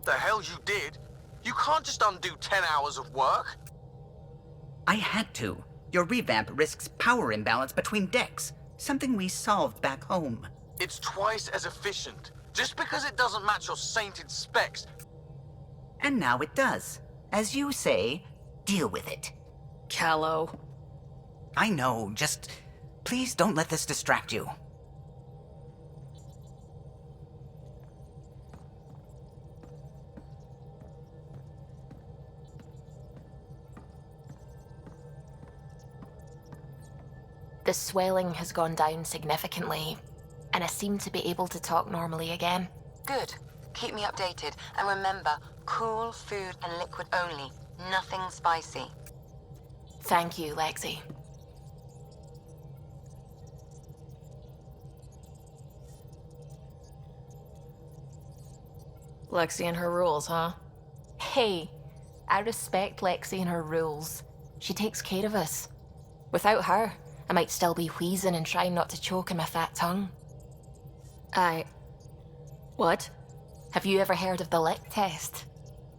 the hell you did. You can't just undo 10 hours of work. I had to. Your revamp risks power imbalance between decks, something we solved back home. It's twice as efficient. Just because it doesn't match your sainted specs. And now it does. As you say, deal with it. Callow. I know, just please don't let this distract you. The swelling has gone down significantly, and I seem to be able to talk normally again. Good. Keep me updated. And remember, cool food and liquid only. Nothing spicy. Thank you, Lexi. Lexi and her rules, huh? Hey, I respect Lexi and her rules. She takes care of us. Without her, I might still be wheezing and trying not to choke on my fat tongue. What? Have you ever heard of the lick test?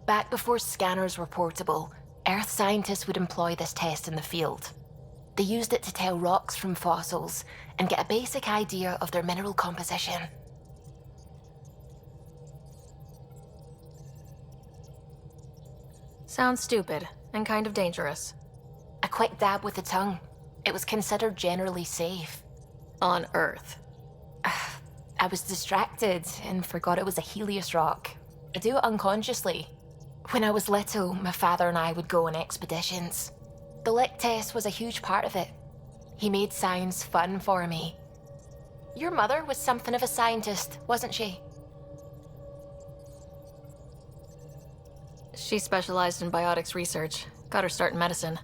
Back before scanners were portable, Earth scientists would employ this test in the field. They used it to tell rocks from fossils and get a basic idea of their mineral composition. Sounds stupid and kind of dangerous. A quick dab with the tongue. It was considered generally safe. On Earth. I was distracted and forgot it was a Helios rock. I do it unconsciously. When I was little, my father and I would go on expeditions. The lick test was a huge part of it. He made science fun for me. Your mother was something of a scientist, wasn't she? She specialized in biotics research. Got her start in medicine.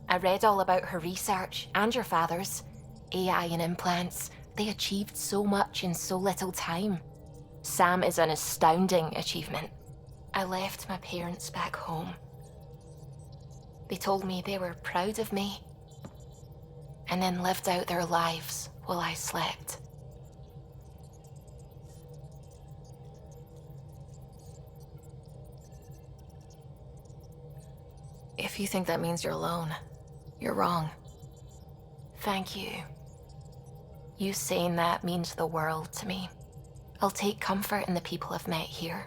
I read all about her research, and your father's. AI and implants. They achieved so much in so little time. Sam is an astounding achievement. I left my parents back home. They told me they were proud of me, and then lived out their lives while I slept. If you think that means you're alone, you're wrong. Thank you. You saying that means the world to me. I'll take comfort in the people I've met here.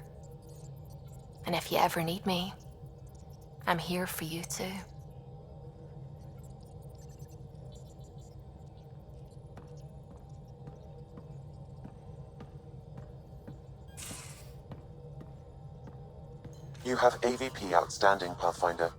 And if you ever need me, I'm here for you too. You have AVP outstanding, Pathfinder.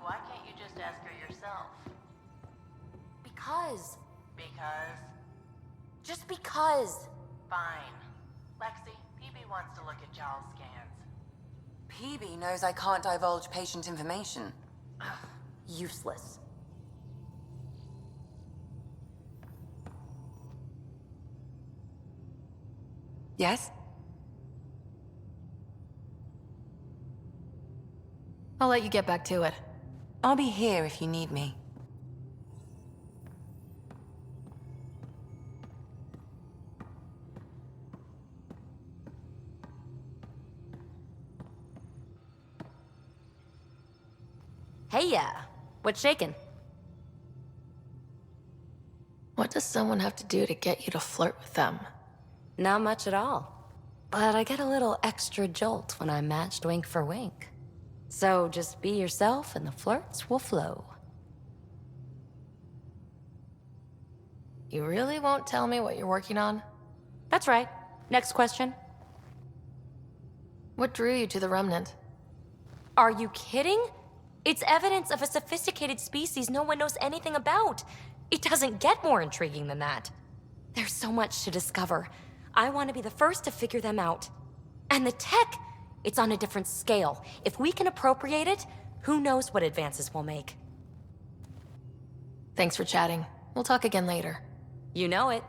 Why can't you just ask her yourself? Because. Because? Just because. Fine. Lexi, PB wants to look at y'all's scans. PB knows I can't divulge patient information. Useless. Yes? I'll let you get back to it. I'll be here if you need me. Hey, what's shaking? What does someone have to do to get you to flirt with them? Not much at all. But I get a little extra jolt when I'm matched wink for wink. So just be yourself and the flirts will flow. You really won't tell me what you're working on? That's right. Next question. What drew you to the Remnant? Are you kidding? It's evidence of a sophisticated species no one knows anything about. It doesn't get more intriguing than that. There's so much to discover. I want to be the first to figure them out. And the tech, it's on a different scale. If we can appropriate it, who knows what advances we'll make. Thanks for chatting. We'll talk again later. You know it.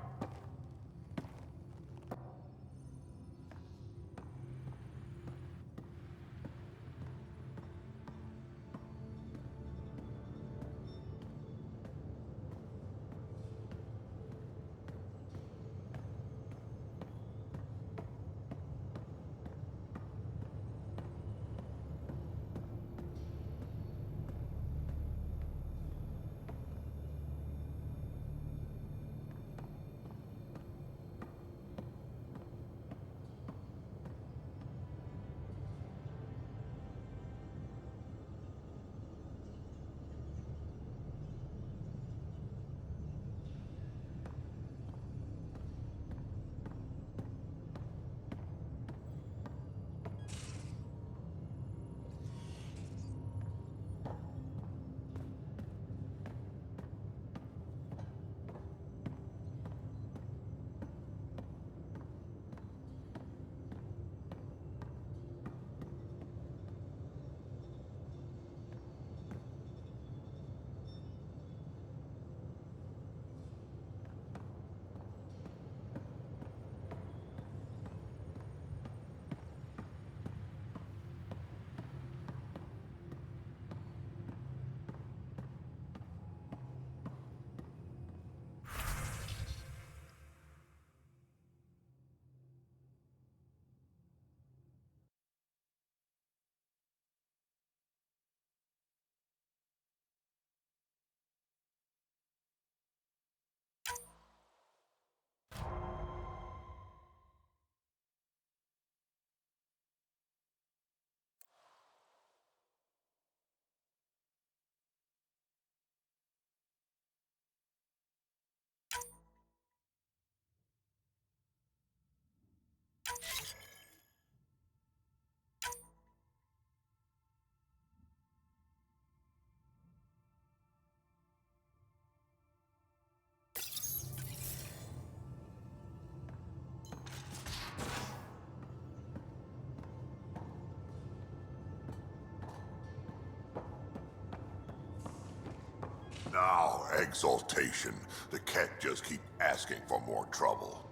Now, exaltation. The Kett just keep asking for more trouble.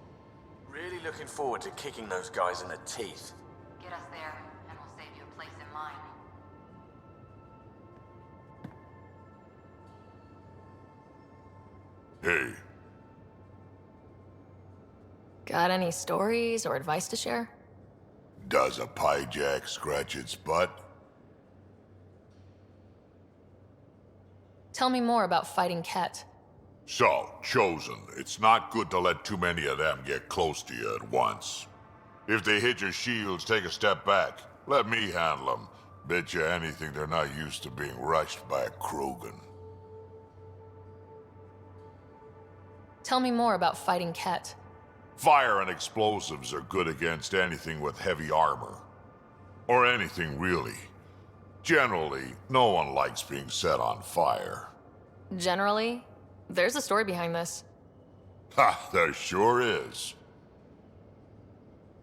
Really looking forward to kicking those guys in the teeth. Get us there, and we'll save you a place in line. Hey, Got any stories or advice to share? does a pie jack scratch its butt? Tell me more about fighting Kett. So, Chosen, it's not good to let too many of them get close to you at once. If they hit your shields, take a step back. Let me handle them. Bet you anything they're not used to being rushed by a Krogan. Tell me more about fighting Kett. Fire and explosives are good against anything with heavy armor. Or anything, really. Generally, no one likes being set on fire. Generally, there's a story behind this. Ha, there sure is.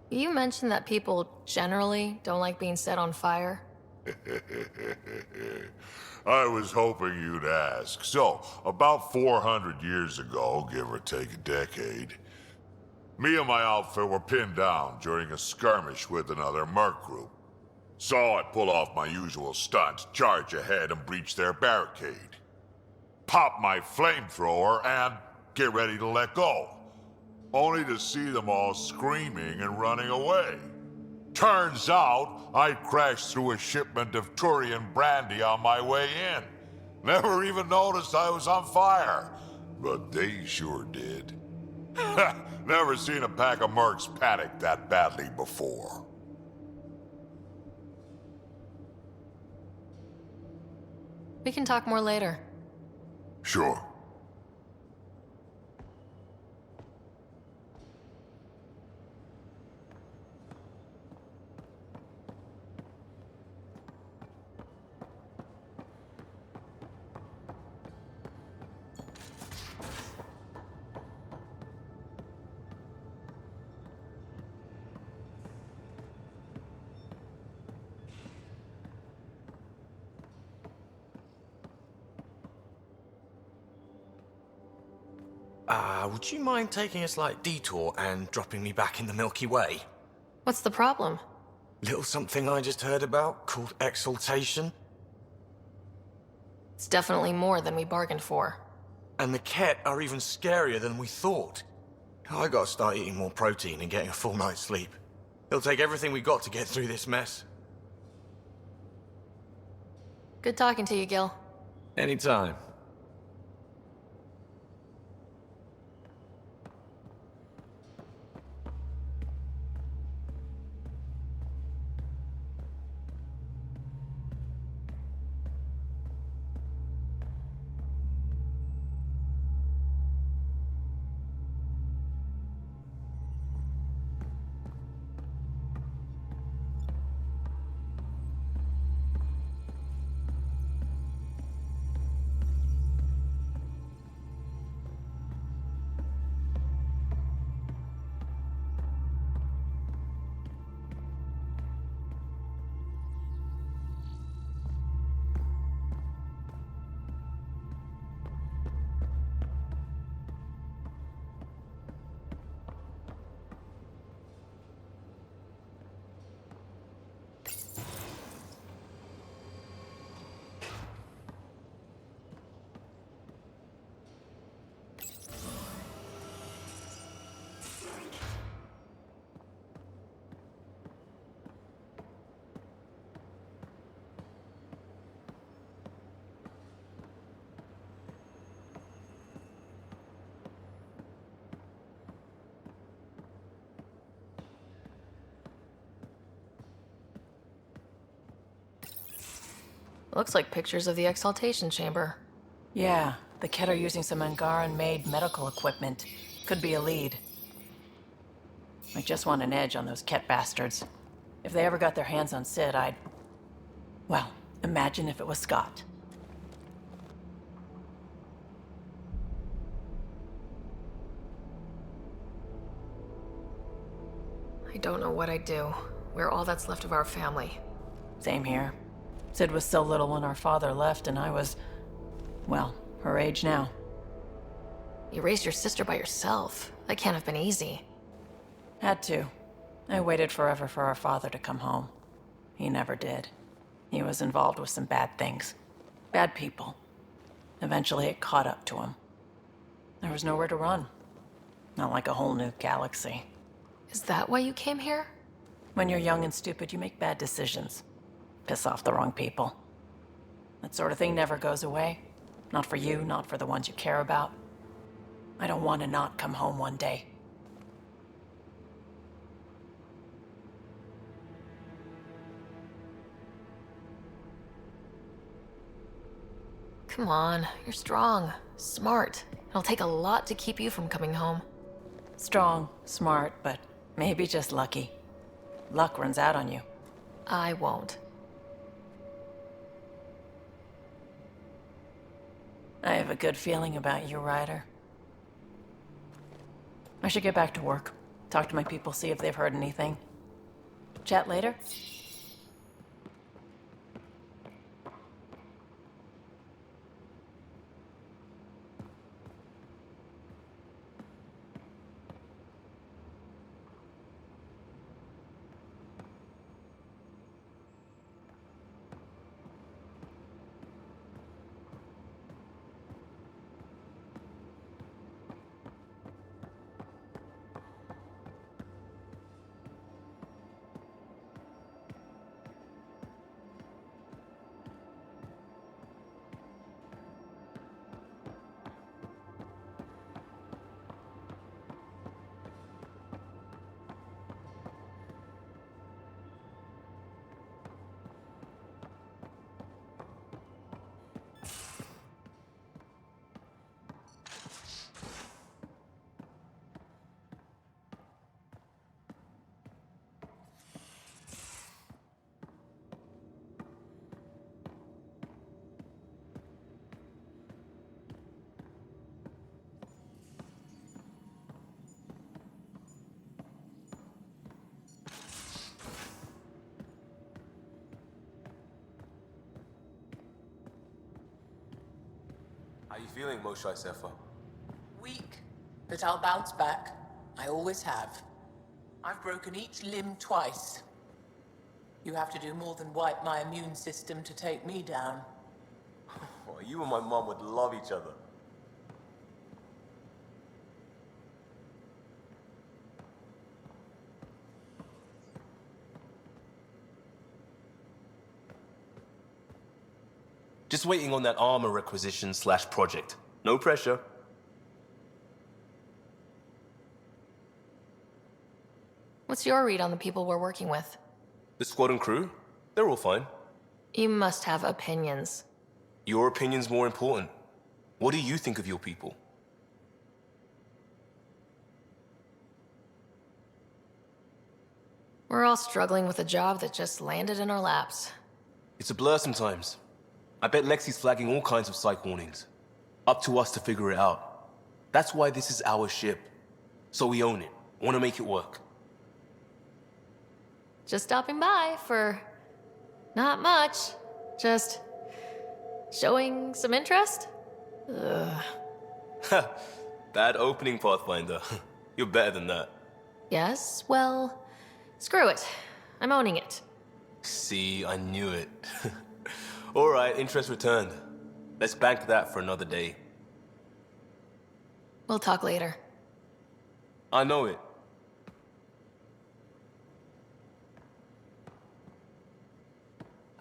You mentioned that people generally don't like being set on fire. I was hoping you'd ask. So, about 400 years ago, give or take a decade, me and my outfit were pinned down during a skirmish with another merc group. So I pull off my usual stunt, charge ahead and breach their barricade. Pop my flamethrower and get ready to let go. Only to see them all screaming and running away. Turns out, I crashed through a shipment of Turian brandy on my way in. Never even noticed I was on fire. But they sure did. Never seen a pack of mercs panic that badly before. We can talk more later. Sure. Would you mind taking a slight detour and dropping me back in the Milky Way? What's the problem? Little something I just heard about called exaltation. It's definitely more than we bargained for. And the Ket are even scarier than we thought. I gotta start eating more protein and getting a full night's sleep. It'll take everything we got to get through this mess. Good talking to you, Gil. Anytime. Looks like pictures of the exaltation chamber. Yeah, the Ket are using some Angaran-made medical equipment. Could be a lead. I just want an edge on those Ket bastards. If they ever got their hands on Sid, I'd... Well, imagine if it was Scott. I don't know what I'd do. We're all that's left of our family. Same here. Sid was so little when our father left, and I was... well, her age now. You raised your sister by yourself. That can't have been easy. Had to. I waited forever for our father to come home. He never did. He was involved with some bad things. Bad people. Eventually it caught up to him. There was nowhere to run. Not like a whole new galaxy. Is that why you came here? When you're young and stupid, you make bad decisions. Piss off the wrong people. That sort of thing never goes away. Not for you, not for the ones you care about. I don't want to not come home one day. Come on, you're strong, smart. It'll take a lot to keep you from coming home. Strong, smart, but maybe just lucky. Luck runs out on you. I won't. I have a good feeling about you, Ryder. I should get back to work. Talk to my people, see if they've heard anything. Chat later? How you feeling, Moshe Sefer? Weak. But I'll bounce back. I always have. I've broken each limb twice. You have to do more than wipe my immune system to take me down. Well, you and my mom would love each other. Just waiting on that armor requisition / project. No pressure. What's your read on the people we're working with? The squad and crew? They're all fine. You must have opinions. Your opinion's more important. What do you think of your people? We're all struggling with a job that just landed in our laps. It's a blur sometimes. I bet Lexi's flagging all kinds of psych warnings. Up to us to figure it out. That's why this is our ship. So we own it. Want to make it work. Just stopping by for not much. Just showing some interest? Ugh. Bad opening, Pathfinder. You're better than that. Yes, well, screw it. I'm owning it. See, I knew it. All right, interest returned. Let's bank that for another day. We'll talk later. I know it.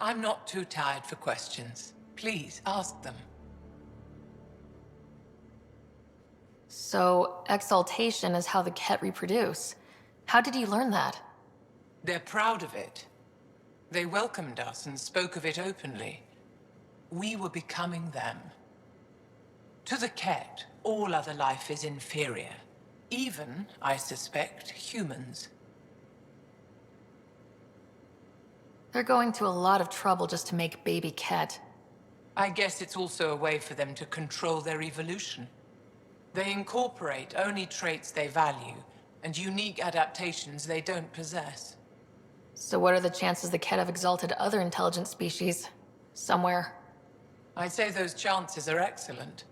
I'm not too tired for questions. Please, ask them. So, exaltation is how the Ket reproduce. How did you learn that? They're proud of it. They welcomed us and spoke of it openly. We were becoming them. To the Ket, all other life is inferior. Even, I suspect, humans. They're going to a lot of trouble just to make baby Ket. I guess it's also a way for them to control their evolution. They incorporate only traits they value, and unique adaptations they don't possess. So what are the chances the Ket have exalted other intelligent species? Somewhere. I'd say those chances are excellent.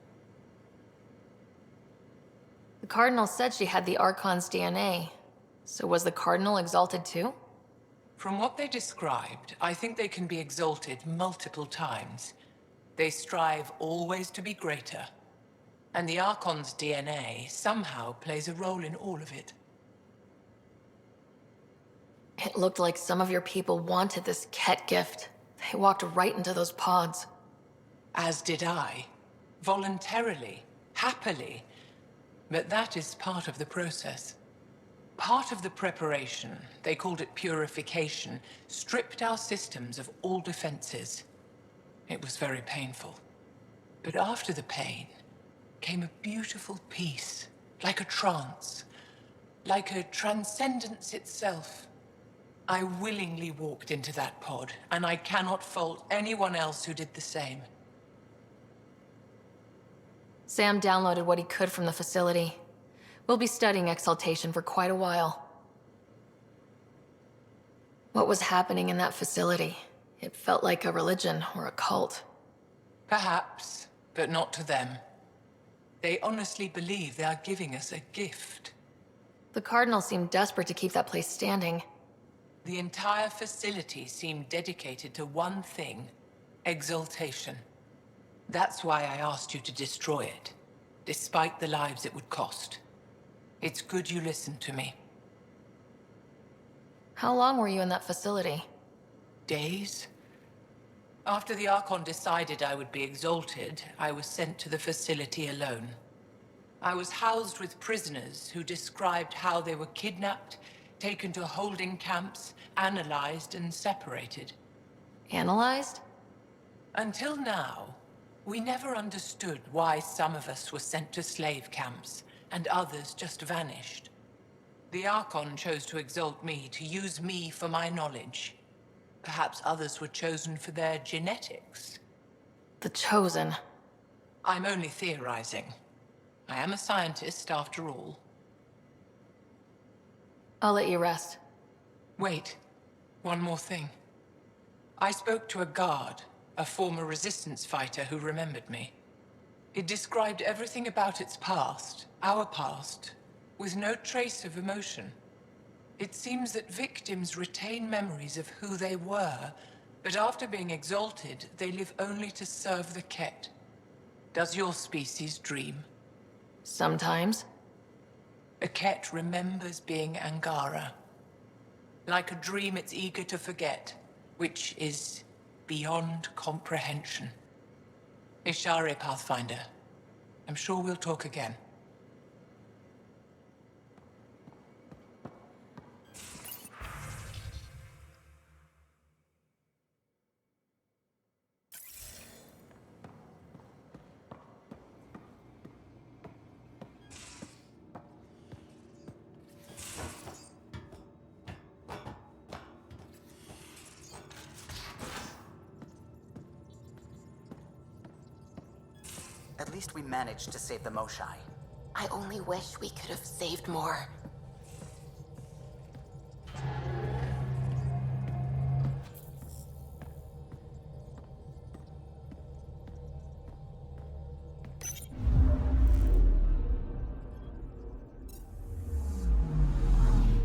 The Cardinal said she had the Archon's DNA. So was the Cardinal exalted too? From what they described, I think they can be exalted multiple times. They strive always to be greater. And the Archon's DNA somehow plays a role in all of it. It looked like some of your people wanted this Ket gift. They walked right into those pods. As did I. Voluntarily. Happily. But that is part of the process. Part of the preparation, they called it purification, stripped our systems of all defenses. It was very painful. But after the pain came a beautiful peace, like a trance, like a transcendence itself. I willingly walked into that pod, and I cannot fault anyone else who did the same. Sam downloaded what he could from the facility. We'll be studying exaltation for quite a while. What was happening in that facility? It felt like a religion or a cult. Perhaps, but not to them. They honestly believe they are giving us a gift. The Cardinal seemed desperate to keep that place standing. The entire facility seemed dedicated to one thing: exaltation. That's why I asked you to destroy it, despite the lives it would cost. It's good you listened to me. How long were you in that facility? Days? After the Archon decided I would be exalted, I was sent to the facility alone. I was housed with prisoners who described how they were kidnapped, taken to holding camps, analyzed and separated. Analyzed? Until now, we never understood why some of us were sent to slave camps and others just vanished. The Archon chose to exalt me, to use me for my knowledge. Perhaps others were chosen for their genetics. The Chosen. I'm only theorizing. I am a scientist, after all. I'll let you rest. Wait, one more thing. I spoke to a guard, a former resistance fighter who remembered me. It described everything about its past, our past, with no trace of emotion. It seems that victims retain memories of who they were, but after being exalted, they live only to serve the Ket. Does your species dream? Sometimes. A Ket remembers being Angara. Like a dream it's eager to forget, which is beyond comprehension. Ishare, Pathfinder. I'm sure we'll talk again. At least we managed to save the Moshai. I only wish we could have saved more.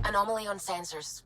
Anomaly on sensors.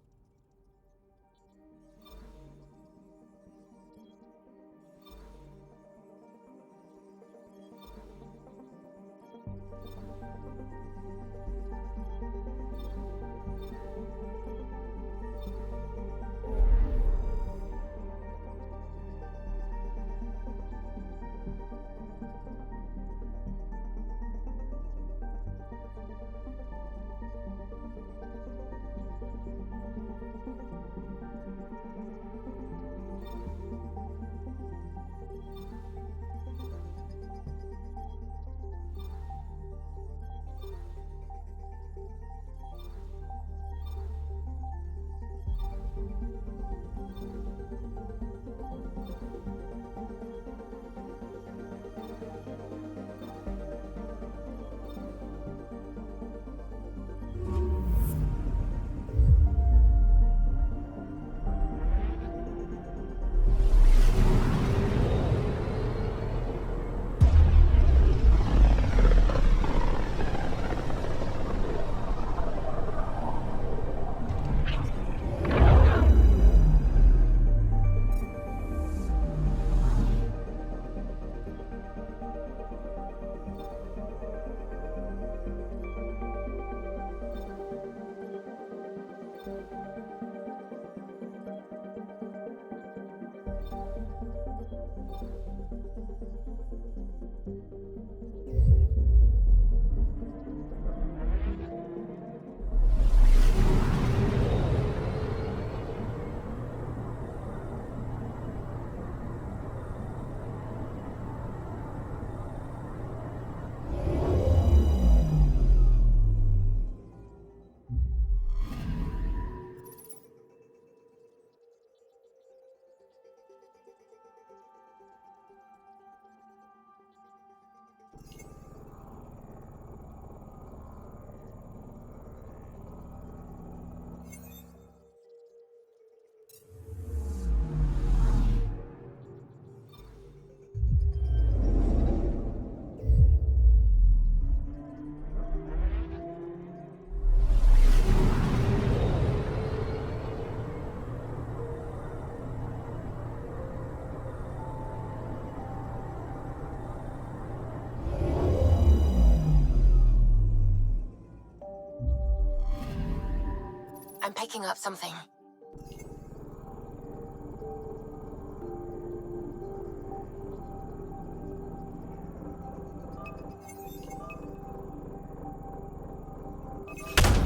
I'm picking up something.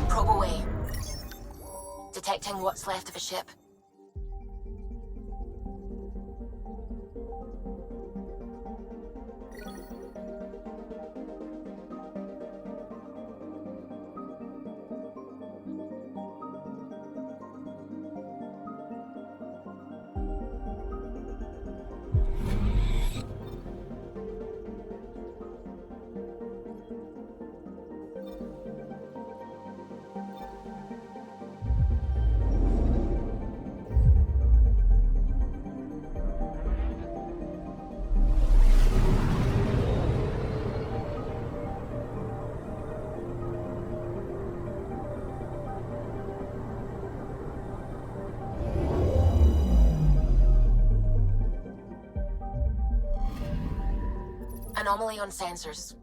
Probe away. Detecting what's left of a ship. Anomaly on sensors.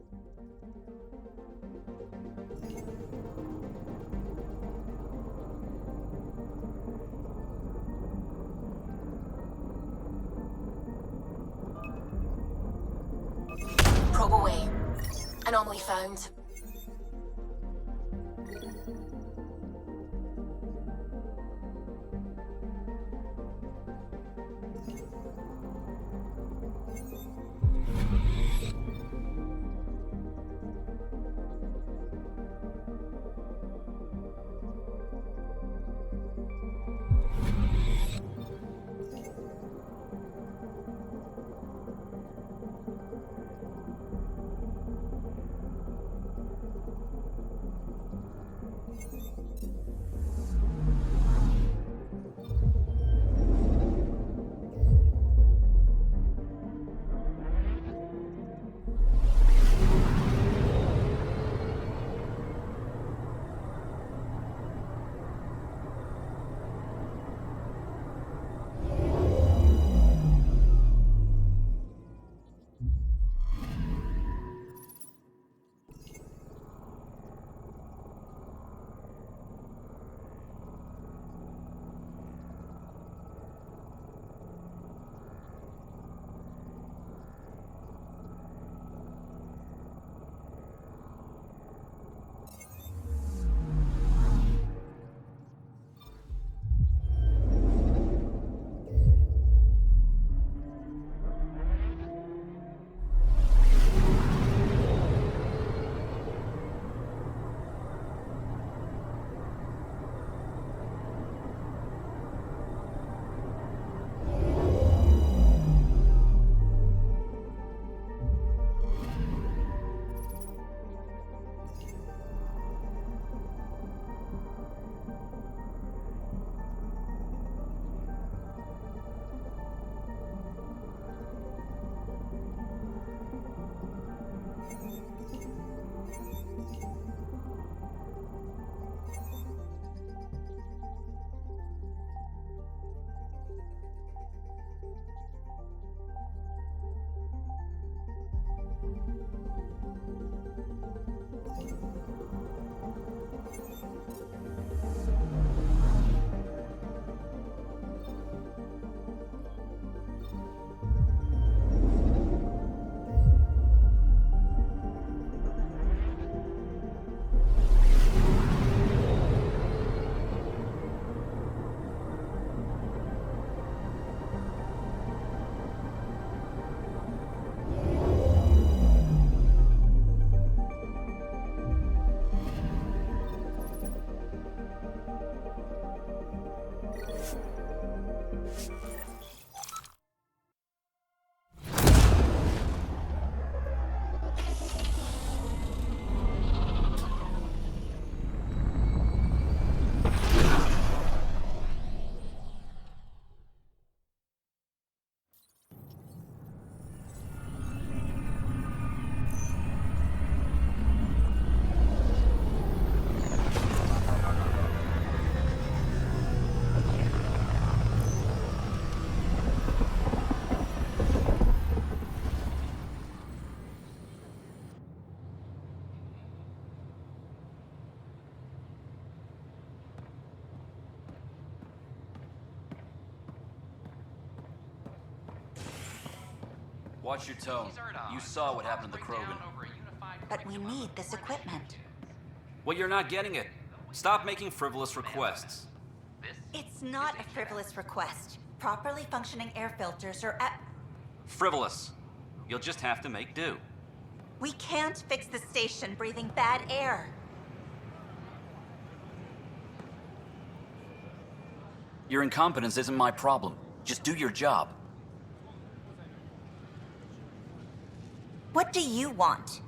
Probe away. Anomaly found. Watch your tone. You saw what happened to the Krogan. But we need this equipment. Well, you're not getting it. Stop making frivolous requests. It's not a frivolous request. Properly functioning air filters are at... Frivolous. You'll just have to make do. We can't fix the station breathing bad air. Your incompetence isn't my problem. Just do your job. What do you want?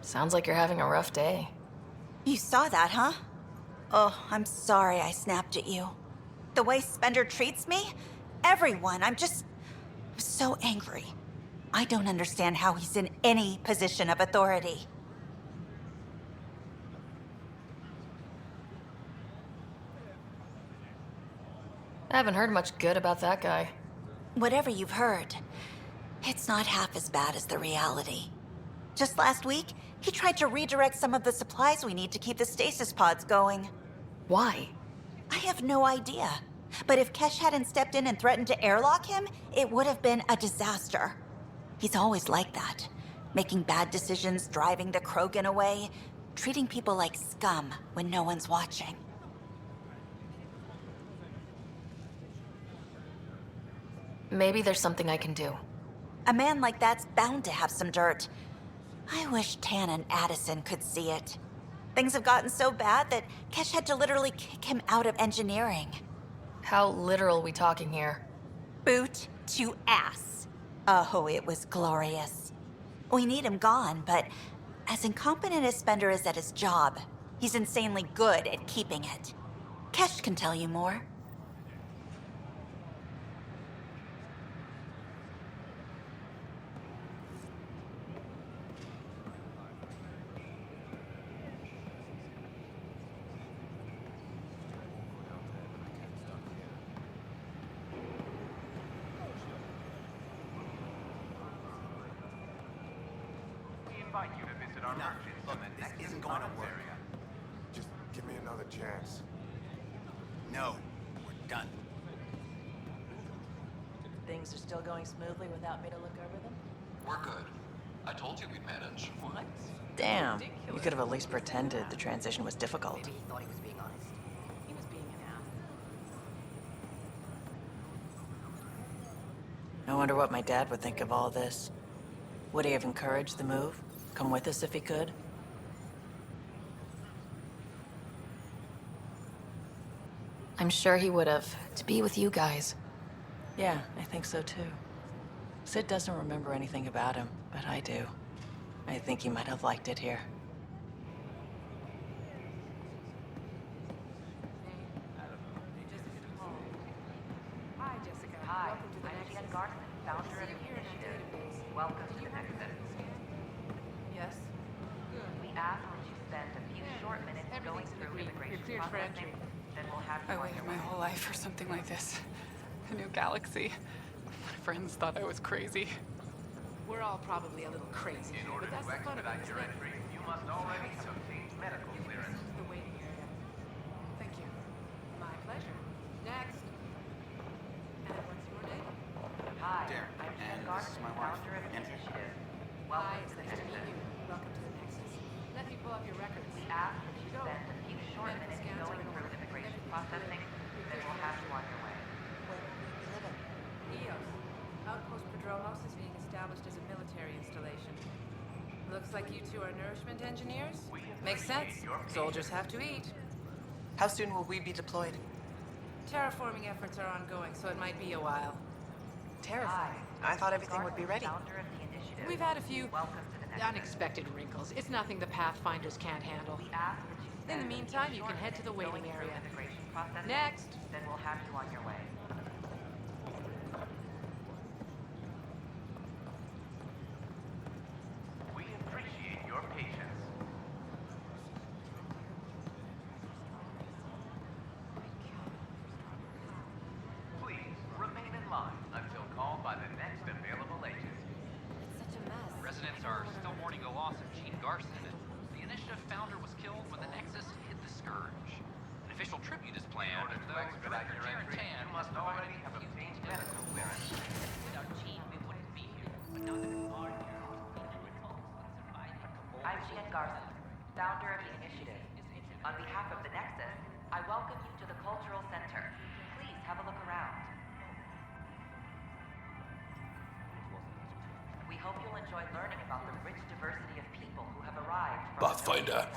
Sounds like you're having a rough day. You saw that, huh? Oh, I'm sorry I snapped at you. The way Spender treats me? Everyone, I'm so angry. I don't understand how he's in any position of authority. I haven't heard much good about that guy. Whatever you've heard, it's not half as bad as the reality. Just last week, he tried to redirect some of the supplies we need to keep the stasis pods going. Why? I have no idea. But if Kesh hadn't stepped in and threatened to airlock him, it would have been a disaster. He's always like that. Making bad decisions, driving the Krogan away, treating people like scum when no one's watching. Maybe there's something I can do. A man like that's bound to have some dirt. I wish Tan and Addison could see it. Things have gotten so bad that Kesh had to literally kick him out of engineering. How literal we talking here? Boot to ass. Oh, it was glorious. We need him gone, but as incompetent as Spender is at his job, he's insanely good at keeping it. Kesh can tell you more. This isn't going to work. Just give me another chance. No, we're done. Things are still going smoothly without me to look over them? We're good. I told you we'd manage. What? Damn. You could have at least pretended the transition was difficult. Maybe he thought he was being honest. He was being an ass. I wonder what my dad would think of all this. Would he have encouraged the move? Come with us if he could? I'm sure he would have, to be with you guys. Yeah, I think so too. Sid doesn't remember anything about him, but I do. I think he might have liked it here. Hi, Jessica. Hi, Welcome to the I'm Nexus. Jen Garson, founder of the initiative. Welcome to the Nexus. Yes. We ask that you spend a few short minutes going through immigration processing, then we'll have you I on waited your my way. whole life for something like this. A new galaxy. My friends thought I was crazy. We're all probably a little crazy. In order to expedite your entry, you must already have obtained medical clearance. The waiting area. Thank you. My pleasure. Next. And what's your name? Hi, Darren, I'm Jen and this Garson, is my wife, founder of the Andrea. initiative. Hi, Welcome it's to the nice to Nexus. meet you. Welcome to the Nexus. Let me pull up your records. We ask that you spend a few short minutes going through immigration processing, then we'll have you on your way. EOS. Outpost Padronos is being established as a military installation. Looks like you two are nourishment engineers? Makes sense. Soldiers have to eat. How soon will we be deployed? Terraforming efforts are ongoing, so it might be a while. Terrifying. I thought everything would be ready. We've had a few unexpected wrinkles. It's nothing the Pathfinders can't handle. In the meantime, you can head to the waiting area. Next. Then we'll have you on your way. We appreciate your patience. Please remain in line until called by the next available agent. It's such a mess. Residents are still mourning the loss of Gene Garson. The initiative founder was killed when the Nexus hit the Scourge. An official tribute is planned, In order to though expedite Director your Jared entry, Tan you must already have obtained medical clearance. Without Gene, we wouldn't be here. But now that we are here, I'm Jen Garson, founder of the initiative. On behalf of the Nexus, I welcome you to the Cultural Center. Please have a look around. We hope you'll enjoy learning about the rich diversity of people who have arrived from Pathfinder,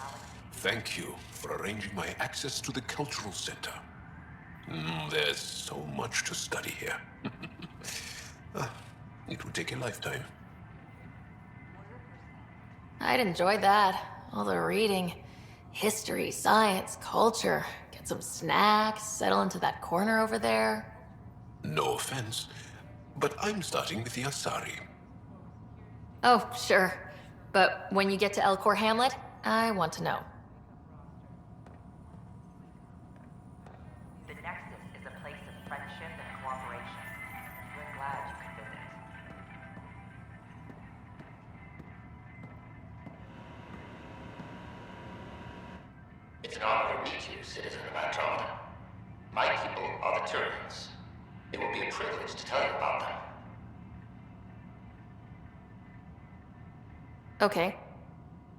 thank you for arranging my access to the Cultural Center. There's so much to study here. It would take a lifetime. I'd enjoy that. All the reading. History, science, culture. Get some snacks, settle into that corner over there. No offense, but I'm starting with the Asari. Oh, sure. But when you get to Elcor Hamlet, I want to know. The Nexus is a place of friendship and cooperation. We're glad you could visit. It's an honor to meet you, citizen of Andromeda. My people are the Turians. It will be a privilege to tell you about them. Okay.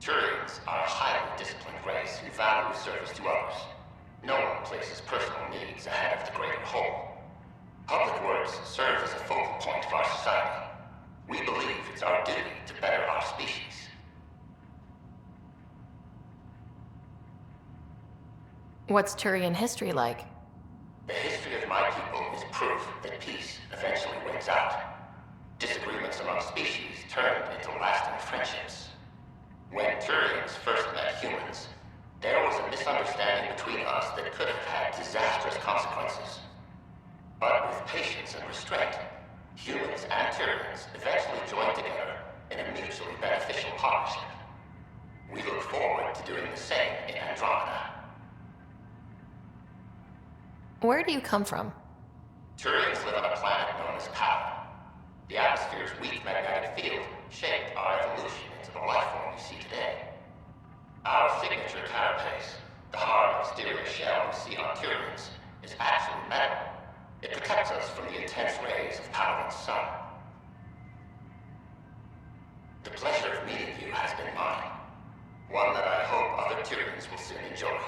Turians are a highly disciplined race who value service to others. No one places personal needs ahead of the greater whole. Public works serve as a focal point of our society. We believe it's our duty to better our species. What's Turian history like? The history of my people is proof that peace eventually wins out. Disagreements among species turned into lasting friendships. When Turians first met humans, there was a misunderstanding between us that could have had disastrous consequences. But with patience and restraint, humans and Turians eventually joined together in a mutually beneficial partnership. We look forward to doing the same in Andromeda. Where do you come from? Turians live on a planet known as Power. The atmosphere's weak magnetic field shaped our evolution into the life form we see today. Our signature carapace, the hard exterior shell we see on Turians, is actually metal. It protects us from the intense rays of Power's sun. The pleasure of meeting you has been mine. One that I hope other Turians will soon enjoy.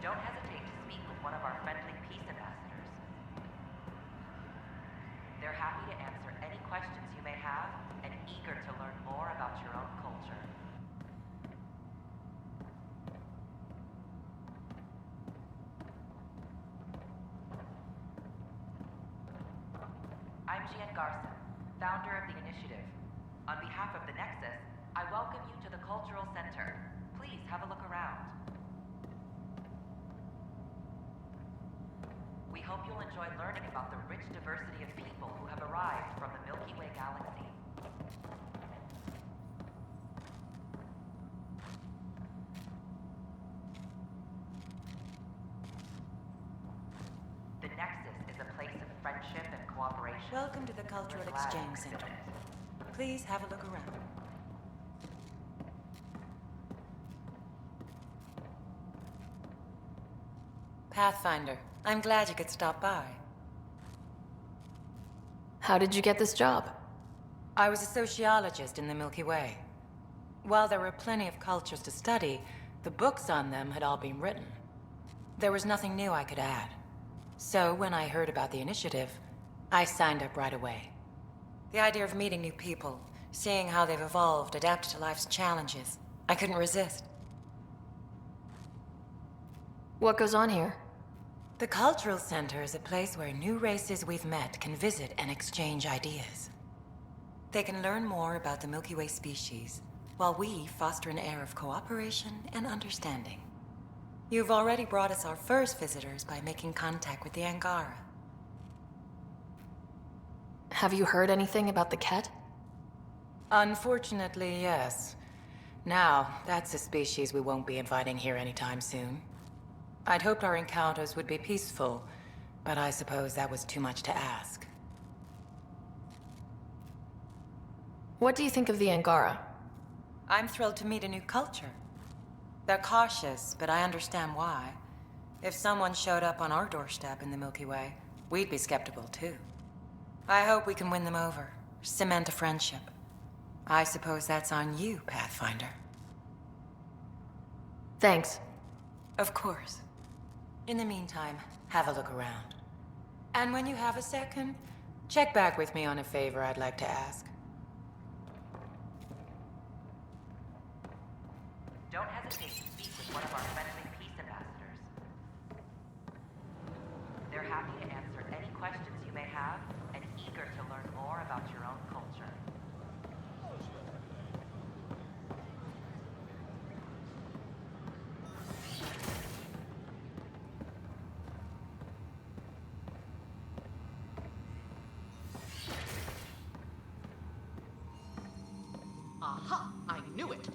Don't hesitate to speak with one of our friendly peace ambassadors. They're happy to answer any questions you may have and eager to learn more about your own culture. I'm Gian Garson, founder of the initiative. On behalf of the Nexus, I welcome you to the Cultural Center. Please have a look around. We hope you'll enjoy learning about the rich diversity of people who have arrived from the Milky Way galaxy. The Nexus is a place of friendship and cooperation. Welcome to the Cultural We're glad Exchange you could Center. visit. Please have a look around. Pathfinder, I'm glad you could stop by. How did you get this job? I was a sociologist in the Milky Way. While there were plenty of cultures to study, the books on them had all been written. There was nothing new I could add. So when I heard about the initiative, I signed up right away. The idea of meeting new people, seeing how they've evolved, adapted to life's challenges, I couldn't resist. What goes on here? The Cultural Center is a place where new races we've met can visit and exchange ideas. They can learn more about the Milky Way species, while we foster an air of cooperation and understanding. You've already brought us our first visitors by making contact with the Angara. Have you heard anything about the Ket? Unfortunately, yes. Now, that's a species we won't be inviting here anytime soon. I'd hoped our encounters would be peaceful, but I suppose that was too much to ask. What do you think of the Angara? I'm thrilled to meet a new culture. They're cautious, but I understand why. If someone showed up on our doorstep in the Milky Way, we'd be skeptical too. I hope we can win them over, cement a friendship. I suppose that's on you, Pathfinder. Thanks. Of course. In the meantime, have a look around. And when you have a second, check back with me on a favor I'd like to ask. Don't hesitate to speak with one of our friendly peace ambassadors. They're happy to answer any questions you may have and eager to learn more about your own culture. Aha! I knew it!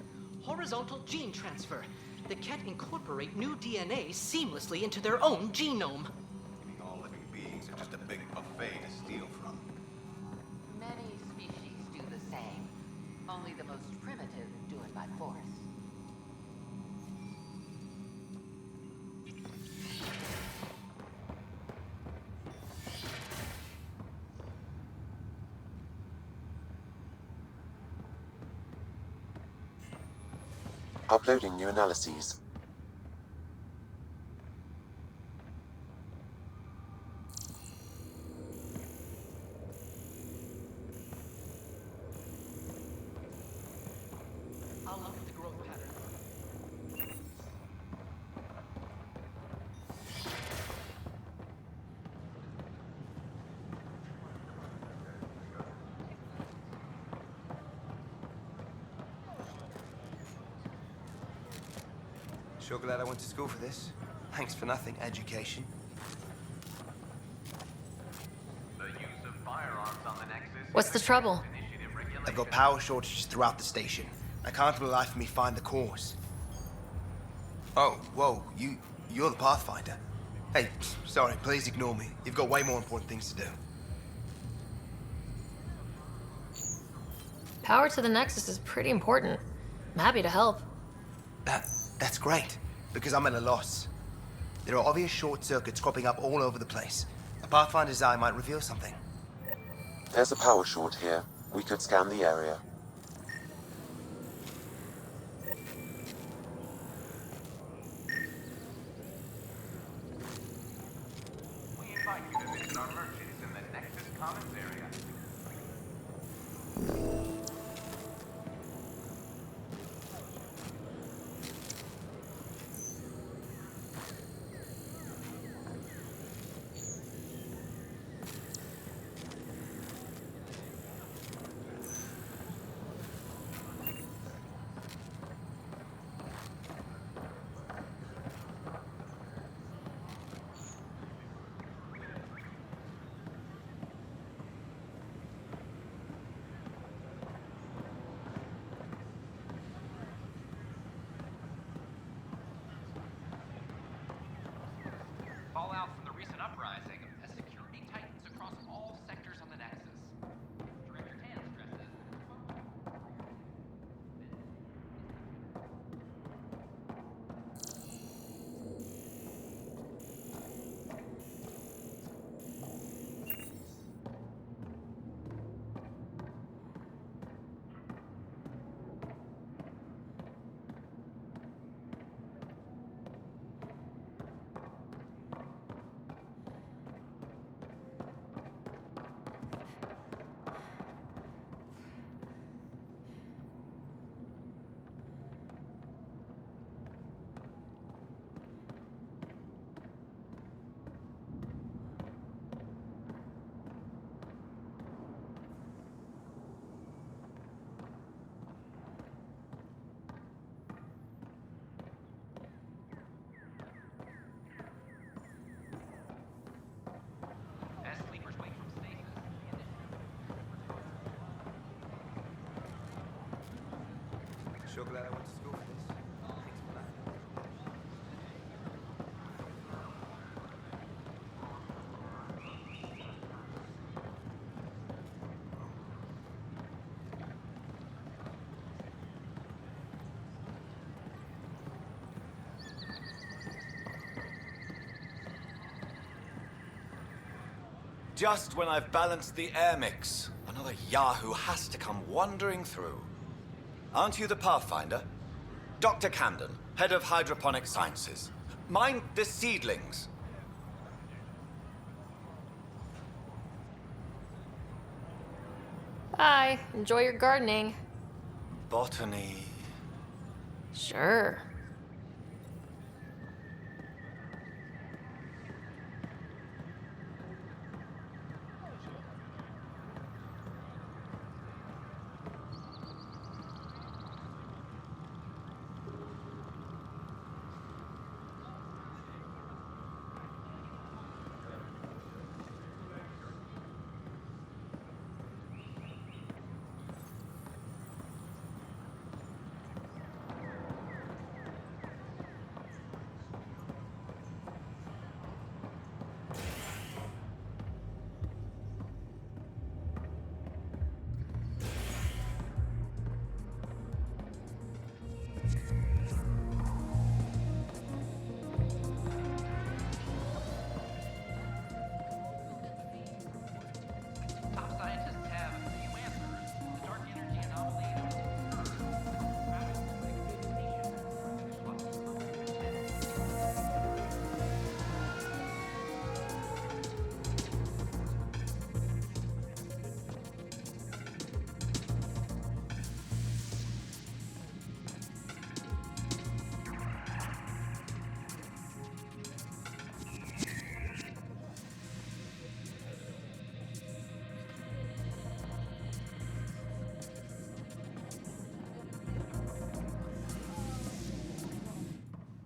Horizontal gene transfer. The Ket incorporate new DNA seamlessly into their own genome. All living species are just a big buffet to steal from. Many species do the same. Only the most primitive do it by force. Uploading new analyses. I'll look at the growth pattern. Sure glad I went to school for this. Thanks for nothing, education. The use of firearms on the Nexus. What's the trouble? I've got power shortages throughout the station. I can't for the life of me find the cause. Oh, whoa, you're the Pathfinder. Hey, sorry, please ignore me. You've got way more important things to do. Power to the Nexus is pretty important. I'm happy to help. That's great, because I'm at a loss. There are obvious short circuits cropping up all over the place. A Pathfinder's eye might reveal something. There's a power short here. We could scan the area. We invite you to visit our merchants in the Nexus Commons area. Fallout from the recent uprising has security tightens across all sectors on the Nexus. Director Tan stresses. As sleepers wake from stasis, Sure glad I went to school for this. Thanks for nothing. Just when I've balanced the air mix, another Yahoo has to come wandering through. Aren't you the Pathfinder? Dr. Camden, head of hydroponic sciences. Mind the seedlings. Bye. Enjoy your gardening. Botany. Sure.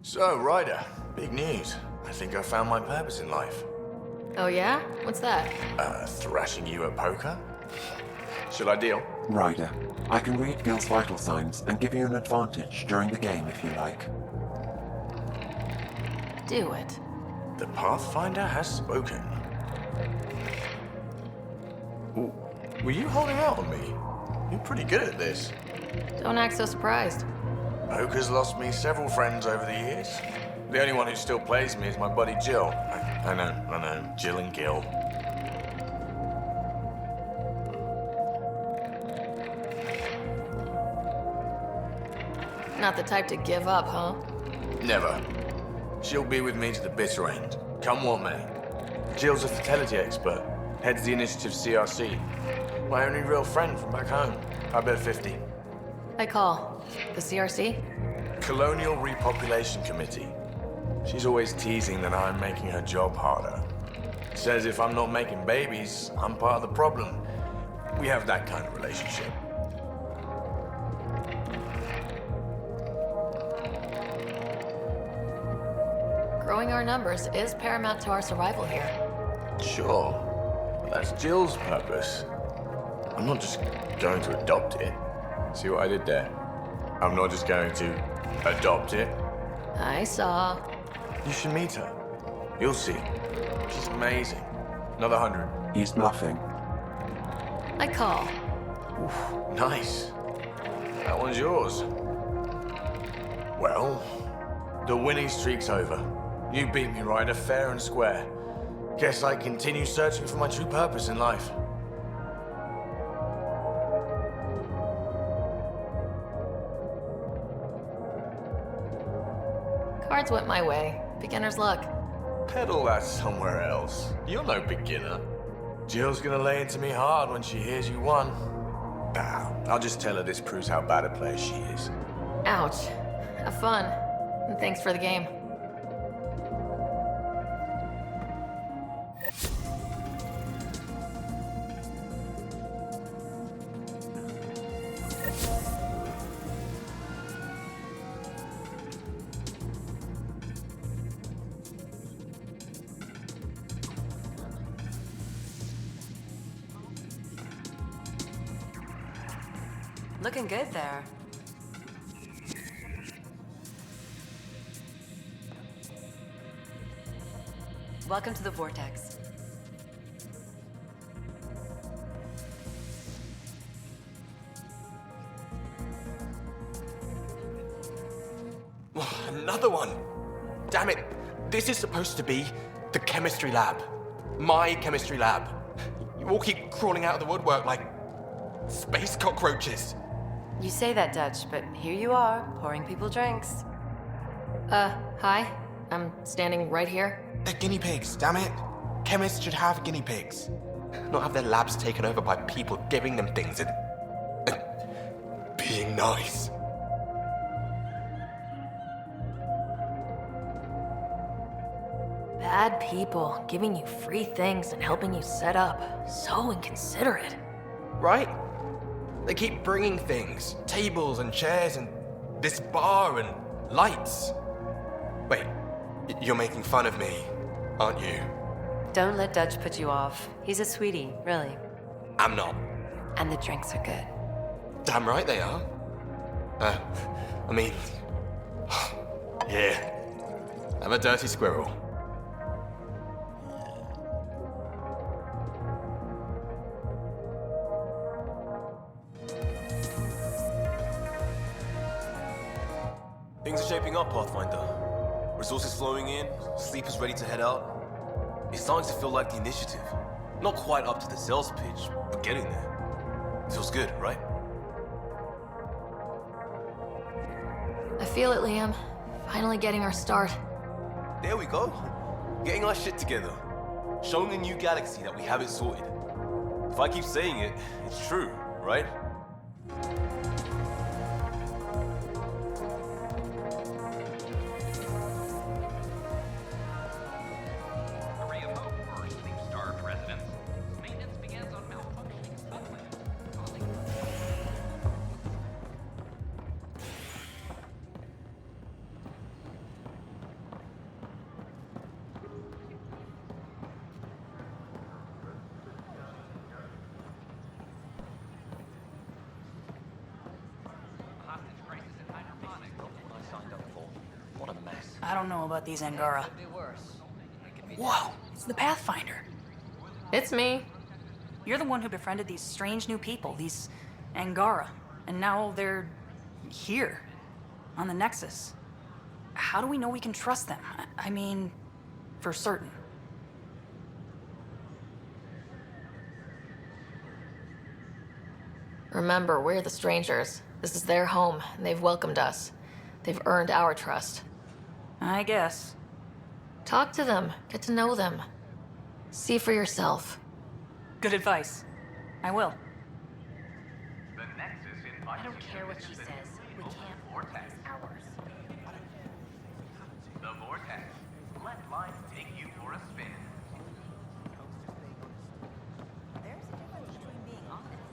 So, Ryder, big news. I think I found my purpose in life. Oh yeah? What's that? Thrashing you at poker? Should I deal? Ryder, I can read Gil's vital signs and give you an advantage during the game if you like. Do it. The Pathfinder has spoken. Ooh, were you holding out on me? You're pretty good at this. Don't act so surprised. Poker's lost me several friends over the years. The only one who still plays me is my buddy Jill. I know, Jill and Gil. Not the type to give up, huh? Never. She'll be with me to the bitter end, come what may. Jill's a fertility expert, heads the initiative CRC. My only real friend from back home. I bet 50. I call. The CRC? Colonial Repopulation Committee. She's always teasing that I'm making her job harder. Says if I'm not making babies, I'm part of the problem. We have that kind of relationship. Growing our numbers is paramount to our survival here. Sure, but that's Jill's purpose. I'm not just going to adopt it. See what I did there? I'm not just going to adopt it. I saw. You should meet her. You'll see. She's amazing. Another 100. He's bluffing. I call. Oof, nice. That one's yours. Well, the winning streak's over. You beat me, Ryder, fair and square. Guess I continue searching for my true purpose in life. Cards went my way. Beginner's luck. Peddle that somewhere else. You're no beginner. Jill's gonna lay into me hard when she hears you won. I'll just tell her this proves how bad a player she is. Ouch. Have fun. And thanks for the game. Looking good there. Welcome to the Vortex. Another one! Damn it! This is supposed to be the chemistry lab. My chemistry lab. You all keep crawling out of the woodwork like space cockroaches. You say that, Dutch, but here you are, pouring people drinks. Hi. I'm standing right here. They're guinea pigs, damn it. Chemists should have guinea pigs. Not have their labs taken over by people giving them things and being nice. Bad people giving you free things and helping you set up. So inconsiderate. Right? They keep bringing things. Tables and chairs and this bar and lights. Wait, you're making fun of me, aren't you? Don't let Dutch put you off. He's a sweetie, really. I'm not. And the drinks are good. Damn right they are. I mean... Here. Have a dirty squirrel. Things are shaping up, Pathfinder. Resources flowing in, sleepers ready to head out. It's starting to feel like the initiative. Not quite up to the sales pitch, but getting there. Feels good, right? I feel it, Liam. Finally getting our start. There we go. Getting our shit together. Showing the new galaxy that we have it sorted. If I keep saying it, it's true, right? don't know about these Angara. Whoa, it's the Pathfinder. It's me. You're the one who befriended these strange new people, these Angara. And now they're here, on the Nexus. How do we know we can trust them? I mean, for certain. Remember, we're the strangers. This is their home, and they've welcomed us. They've earned our trust. I guess. Talk to them. Get to know them. See for yourself. Good advice. I will. The Nexus in I don't care what she says. We can't vortex. ours. The vortex. Let life take you for a spin. There's a difference between being honest.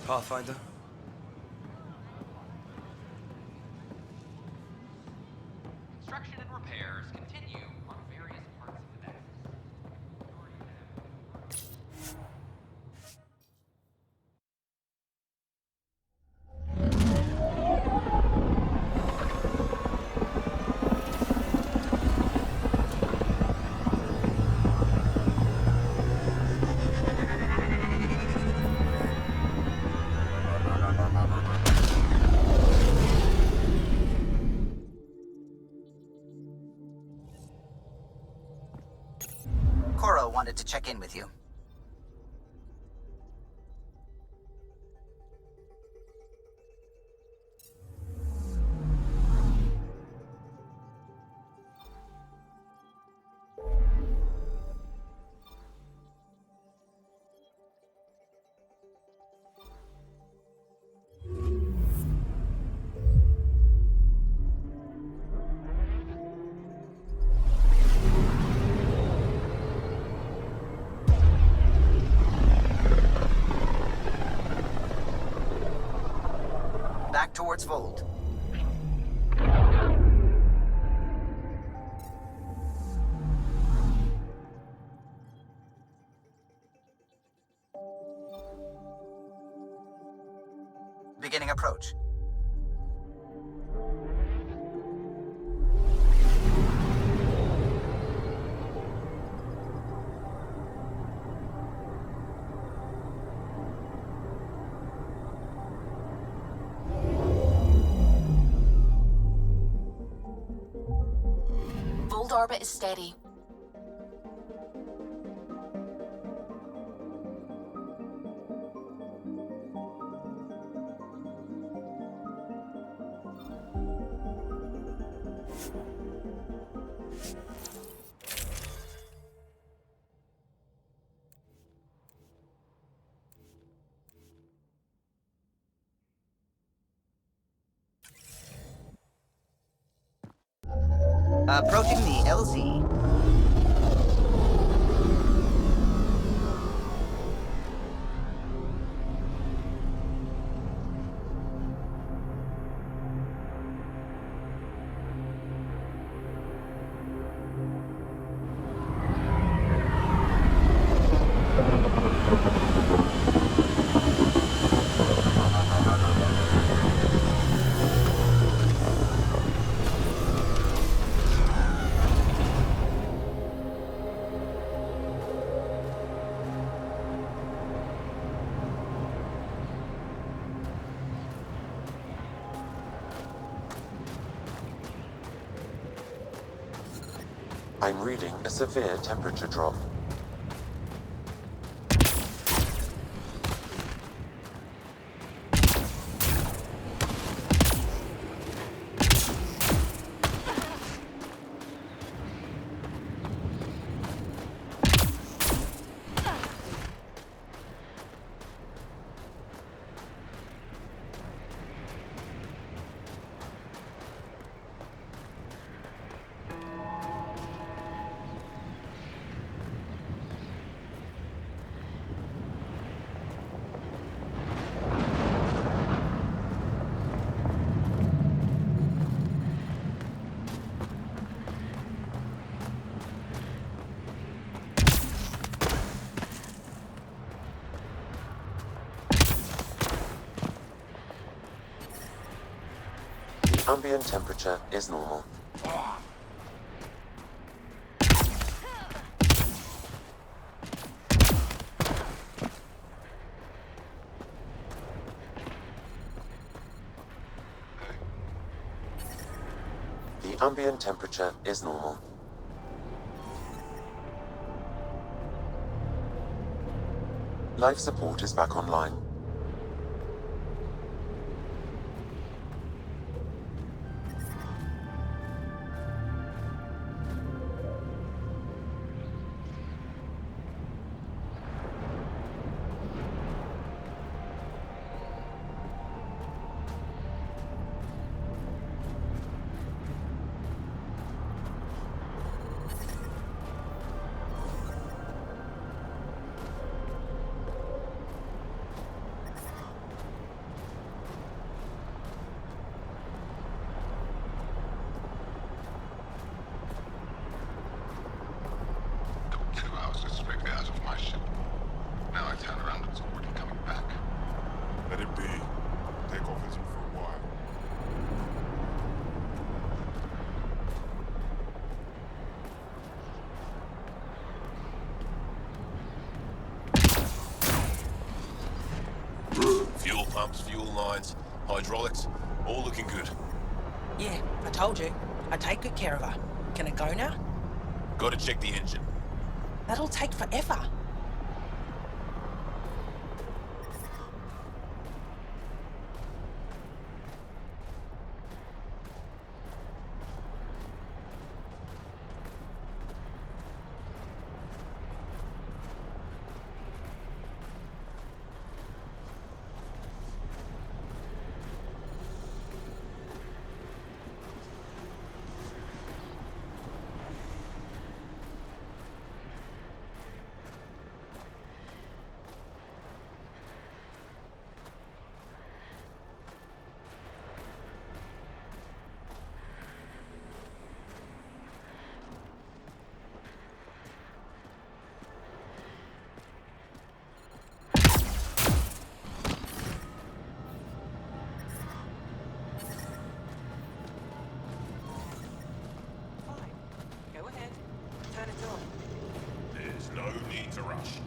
Pathfinder? Construction and repairs continue on various parts of the Nexus. Cora wanted to check in with you. Back towards Vold. Beginning approach. Vold orbit is steady. Approaching the LZ. I'm reading a severe temperature drop. ambient temperature is normal. The ambient temperature is normal. Life support is back online. Fuel pumps, fuel lines, hydraulics, all looking good. Yeah, I told you. I take good care of her. Can it go now? Gotta check the engine. That'll take forever. There's no need to rush.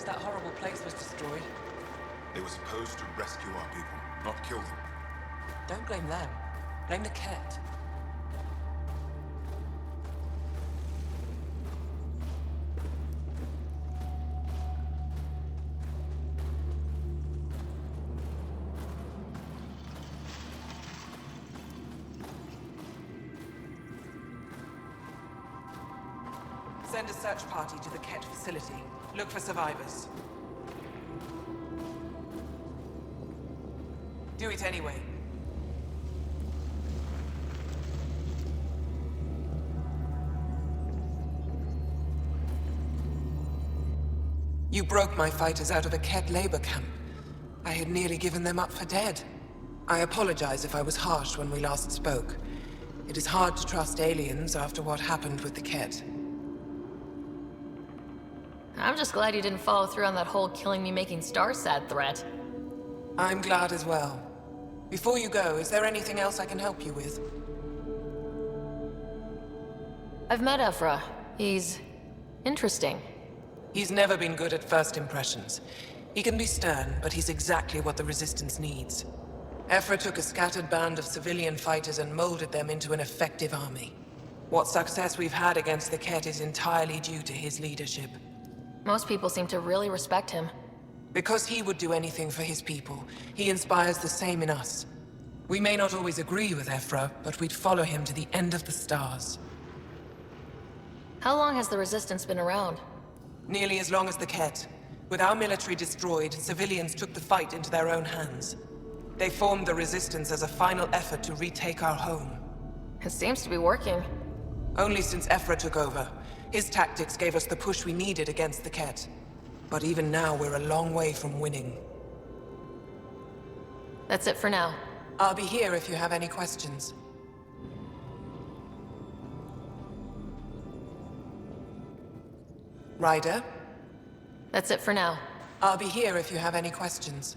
That horrible place was destroyed. They were supposed to rescue our people, not kill them. Don't blame them. Blame the Ket. Send a search party to the Ket facility. Look for survivors. Do it anyway. You broke my fighters out of a Ket labor camp. I had nearly given them up for dead. I apologize if I was harsh when we last spoke. It is hard to trust aliens after what happened with the Ket. I'm just glad you didn't follow through on that whole killing me making star sad threat. I'm glad as well. Before you go, is there anything else I can help you with? I've met Ephra. He's interesting. He's never been good at first impressions. He can be stern, but he's exactly what the Resistance needs. Ephra took a scattered band of civilian fighters and molded them into an effective army. What success we've had against the Ket is entirely due to his leadership. Most people seem to really respect him. Because he would do anything for his people, he inspires the same in us. We may not always agree with Ephra, but we'd follow him to the end of the stars. How long has the Resistance been around? Nearly as long as the Ket. With our military destroyed, civilians took the fight into their own hands. They formed the Resistance as a final effort to retake our home. It seems to be working. Only since Ephra took over. His tactics gave us the push we needed against the Ket. But even now, we're a long way from winning. That's it for now. I'll be here if you have any questions. Ryder? That's it for now. I'll be here if you have any questions.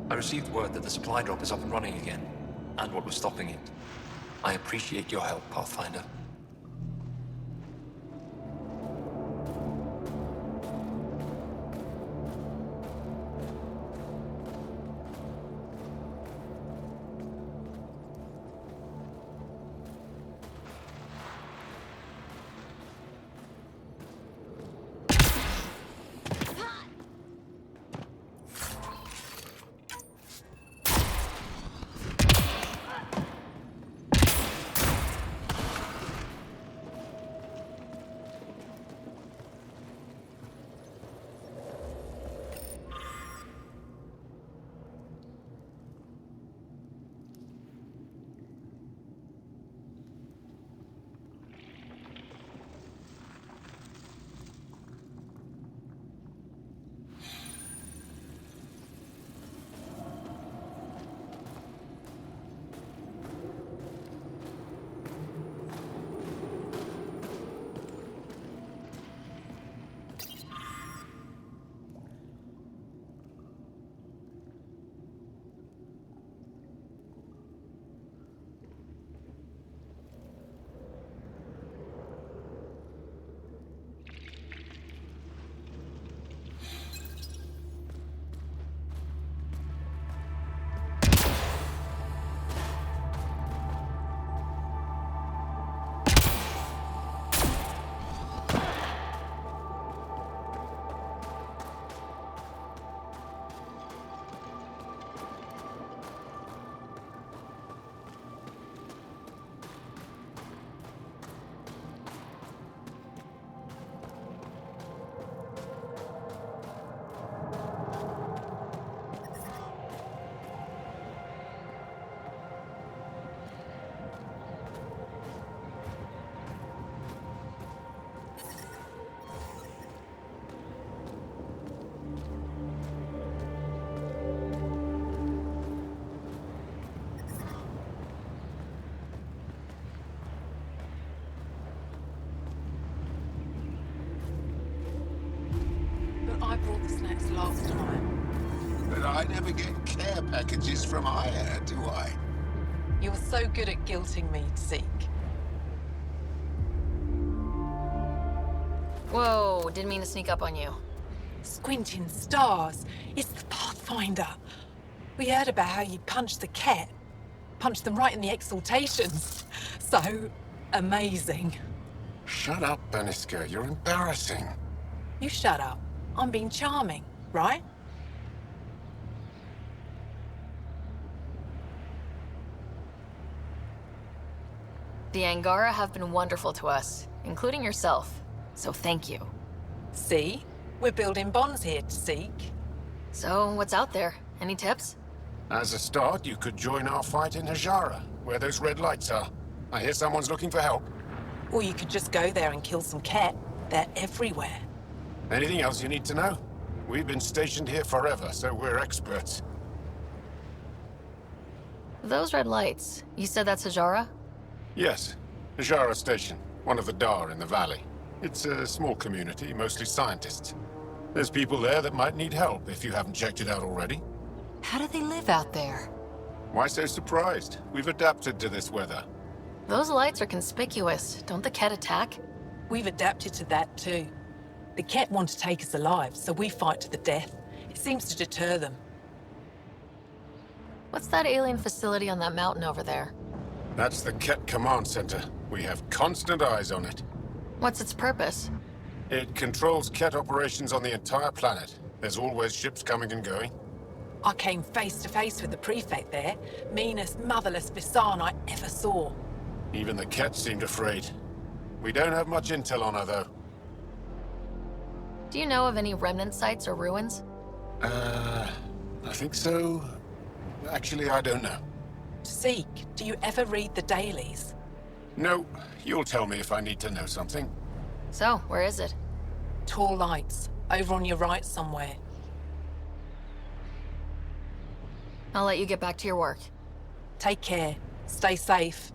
I received word that the supply drop is up and running again, and what was stopping it. I appreciate your help, Pathfinder. I brought the snacks last time. But I never get care packages from Aya, do I? You were so good at guilting me, Zeke. Whoa, didn't mean to sneak up on you. Squinting stars. It's the Pathfinder. We heard about how you punched the Ket. Punched them right in the exaltations. So amazing. Shut up, Bannister. You're embarrassing. You shut up. I'm being charming, right? The Angara have been wonderful to us, including yourself. So thank you. See? We're building bonds here to seek. So, what's out there? Any tips? As a start, you could join our fight in Hajara, where those red lights are. I hear someone's looking for help. Or you could just go there and kill some Ket. They're everywhere. Anything else you need to know? We've been stationed here forever, so we're experts. Those red lights, you said that's Hajara? Yes. Najara Station, one of the Dar in the valley. It's a small community, mostly scientists. There's people there that might need help if you haven't checked it out already. How do they live out there? Why so surprised? We've adapted to this weather. Those lights are conspicuous. Don't the Ket attack? We've adapted to that too. The Ket want to take us alive, so we fight to the death. It seems to deter them. What's that alien facility on that mountain over there? That's the Ket Command Center. We have constant eyes on it. What's its purpose? It controls Ket operations on the entire planet. There's always ships coming and going. I came face to face with the prefect there. Meanest, motherless Visan I ever saw. Even the Ket seemed afraid. We don't have much intel on her, though. Do you know of any remnant sites or ruins? I think so. Actually, I don't know. Seek, do you ever read the dailies? No, you'll tell me if I need to know something. So, where is it? Tall lights, over on your right somewhere. I'll let you get back to your work. Take care. Stay safe.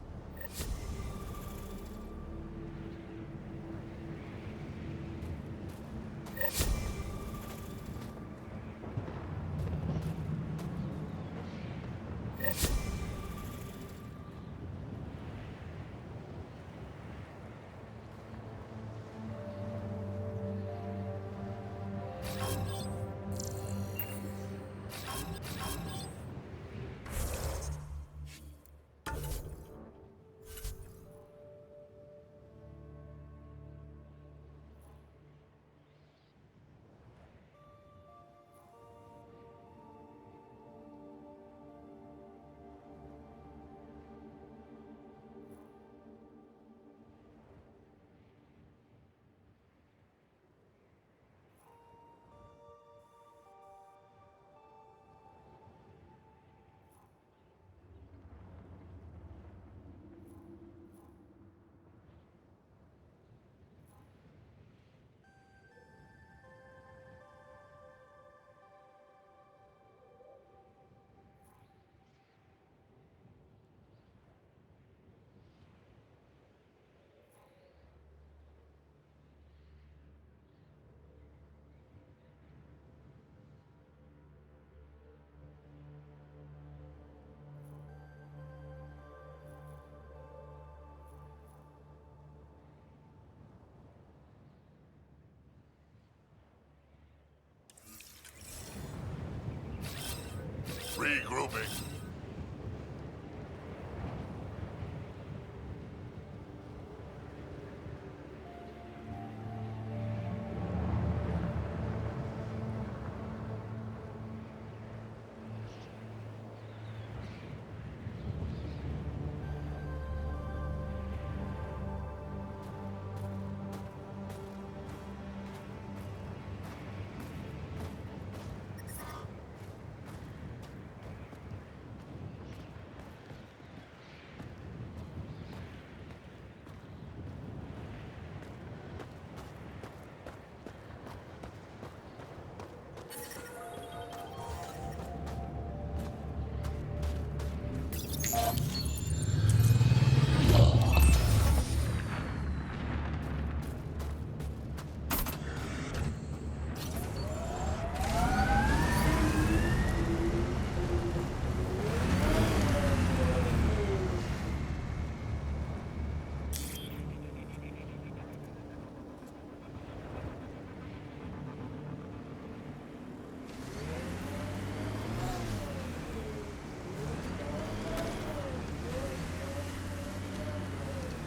Regrouping.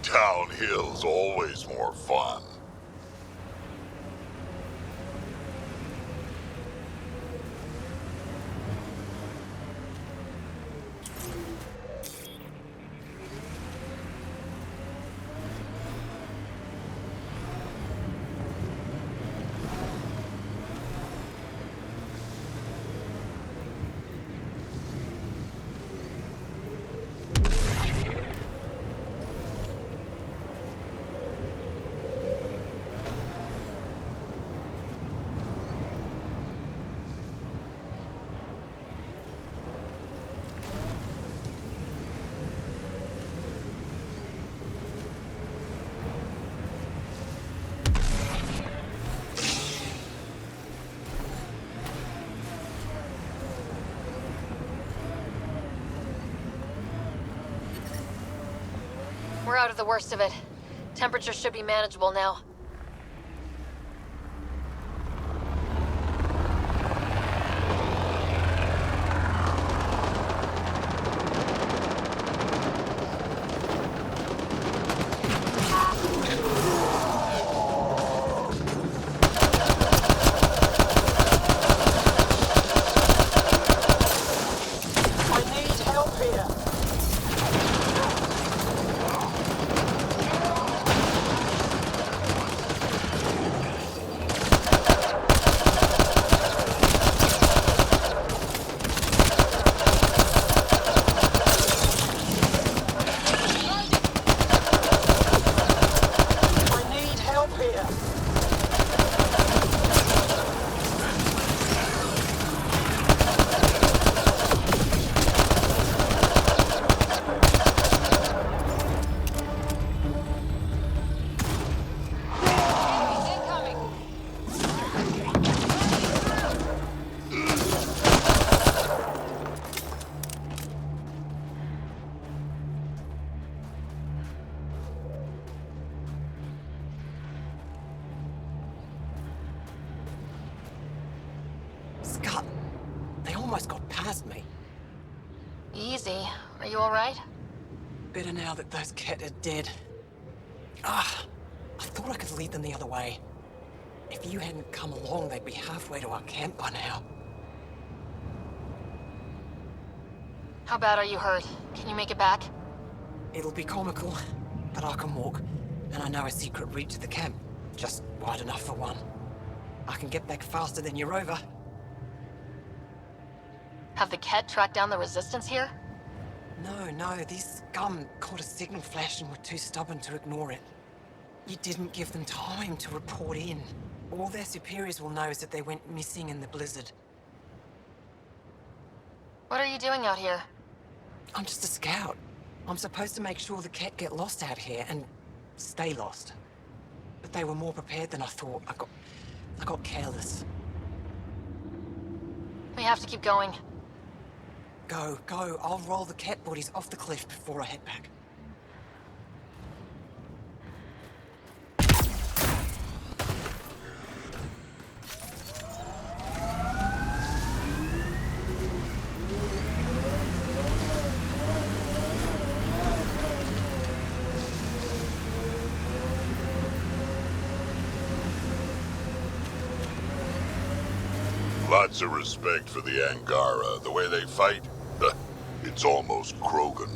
Downhill's always more fun. out of the worst of it. Temperature should be manageable now. Scott, they almost got past me. Easy. Are you alright? Better now that those Ket are dead. I thought I could lead them the other way. If you hadn't come along, they'd be halfway to our camp by now. How bad are you hurt? Can you make it back? It'll be comical, but I can walk. And I know a secret route to the camp. Just wide enough for one. I can get back faster than your rover. Have the Ket tracked down the resistance here? No, these scum caught a signal flash and were too stubborn to ignore it. You didn't give them time to report in. All their superiors will know is that they went missing in the blizzard. What are you doing out here? I'm just a scout. I'm supposed to make sure the Ket get lost out here and stay lost. But they were more prepared than I thought. I got careless. We have to keep going. Go. I'll roll the Ket bodies off the cliff before I head back. Lots of respect for the Angara. The way they fight, it's almost Krogan.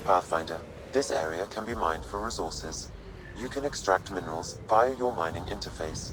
Pathfinder, this area can be mined for resources. You can extract minerals via your mining interface.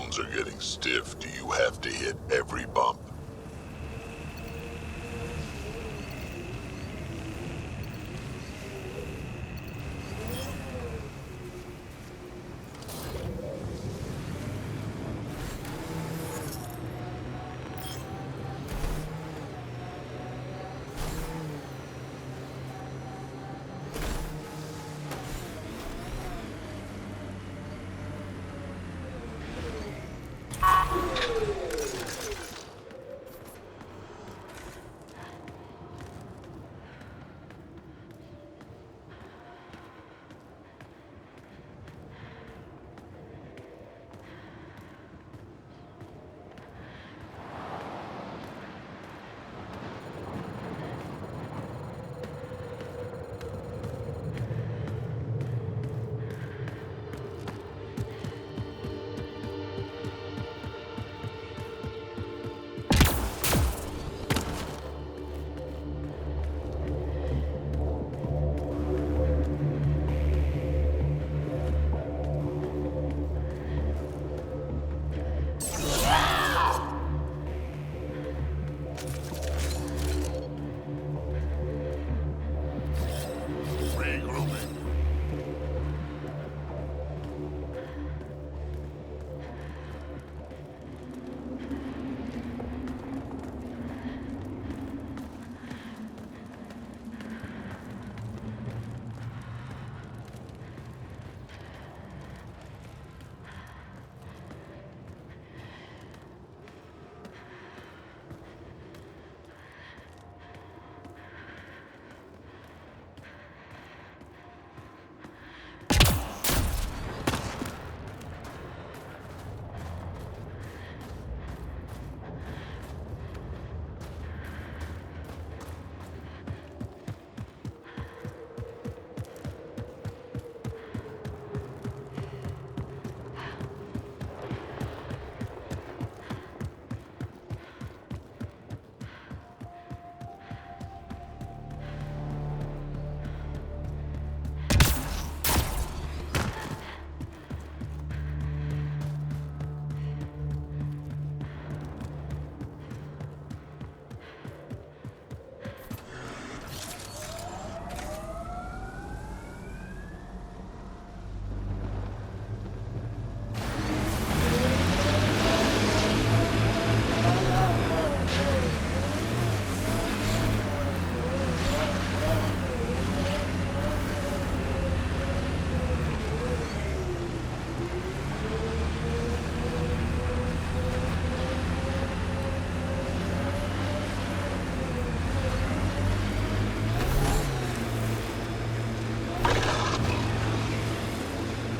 bones are getting stiff, do you have to hit every bump?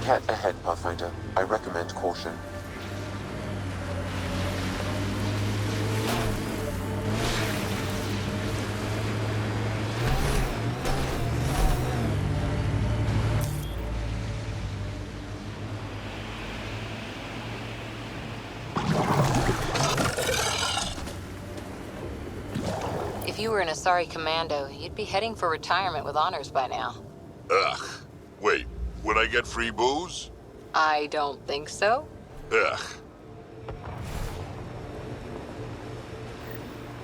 Cat ahead, Pathfinder. I recommend caution. If you were an Asari commando, you'd be heading for retirement with honors by now. Ugh. Wait, would I get free booze? I don't think so. Ugh.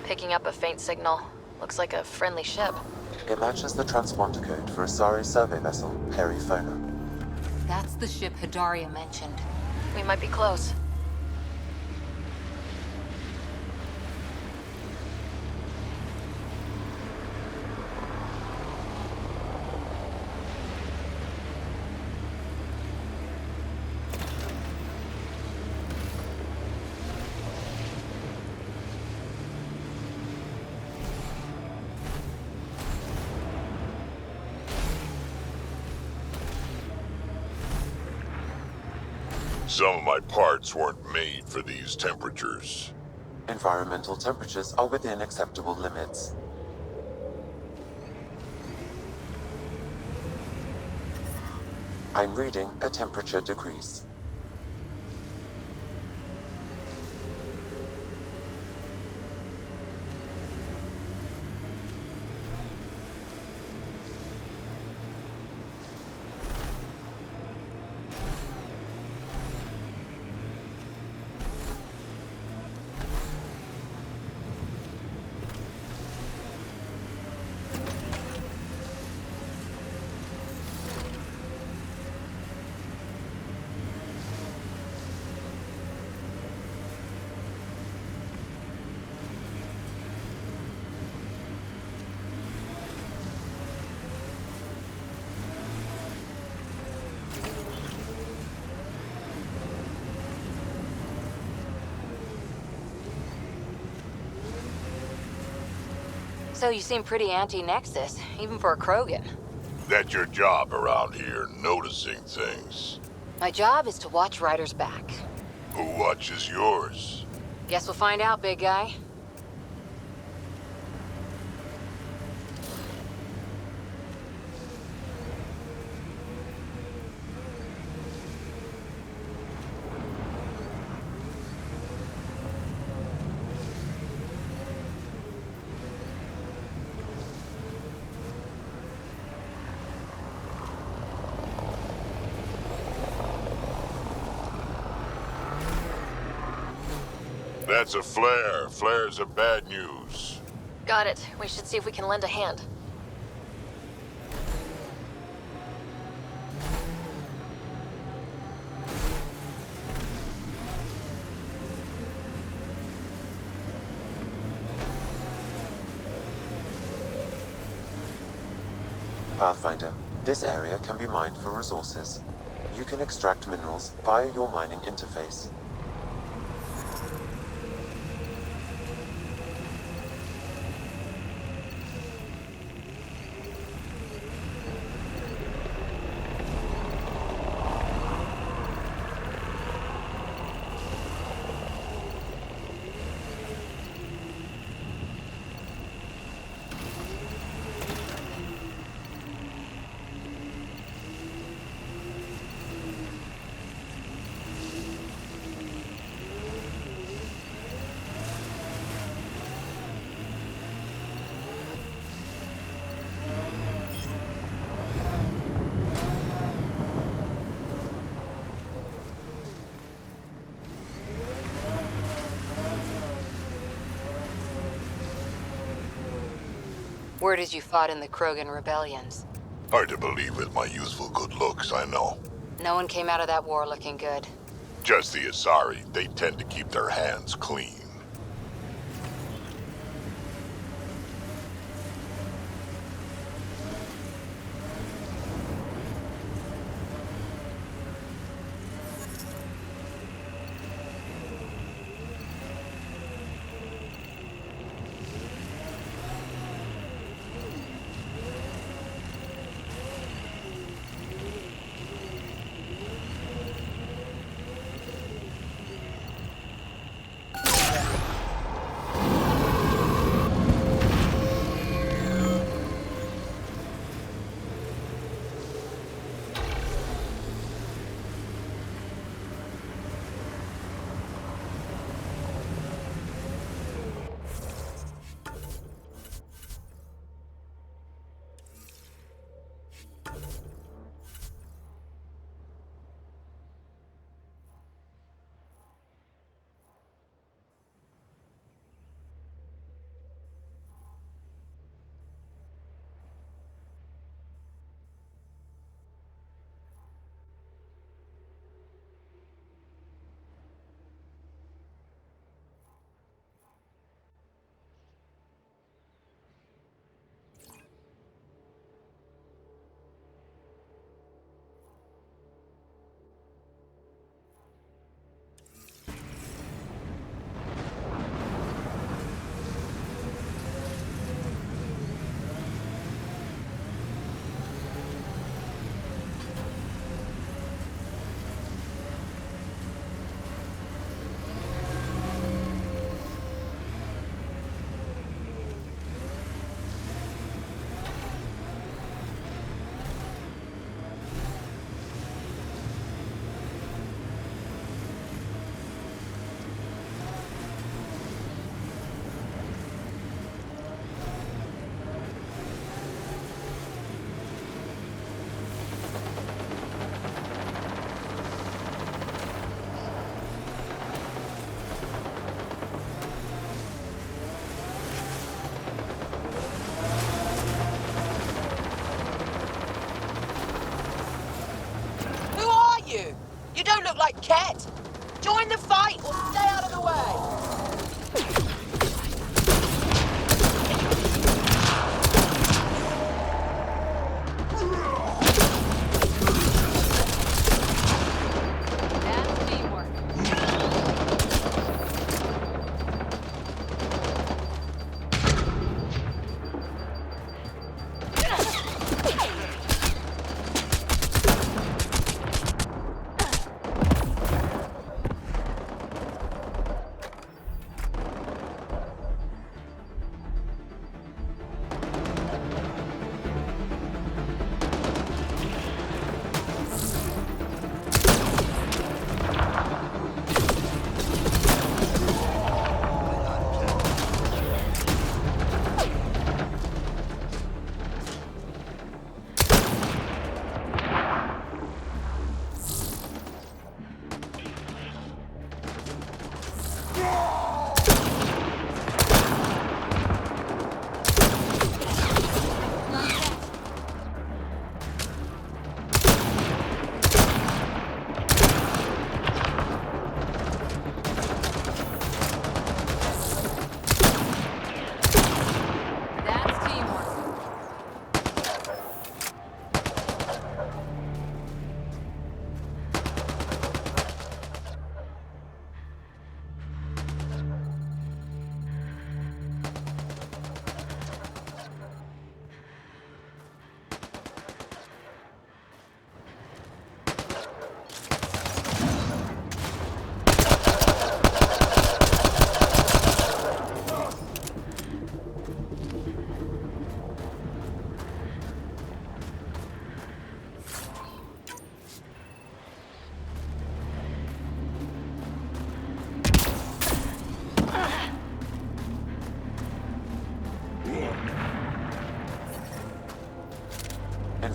Picking up a faint signal. Looks like a friendly ship. It matches the transponder code for Asari survey vessel, Perifona. That's the ship Hidaria mentioned. We might be close. Some of my parts weren't made for these temperatures. Environmental temperatures are within acceptable limits. I'm reading a temperature decrease. So you seem pretty anti-Nexus, even for a Krogan. That's your job around here, noticing things. My job is to watch Ryder's back. Who watches yours? Guess we'll find out, big guy. That's a flare. Flares are bad news. Got it. We should see if we can lend a hand. Pathfinder, this area can be mined for resources. You can extract minerals via your mining interface. Word is you fought in the Krogan rebellions. Hard to believe with my youthful good looks, I know. No one came out of that war looking good. Just the Asari, they tend to keep their hands clean. You don't look like Ket. Join the fight or stay out of the way.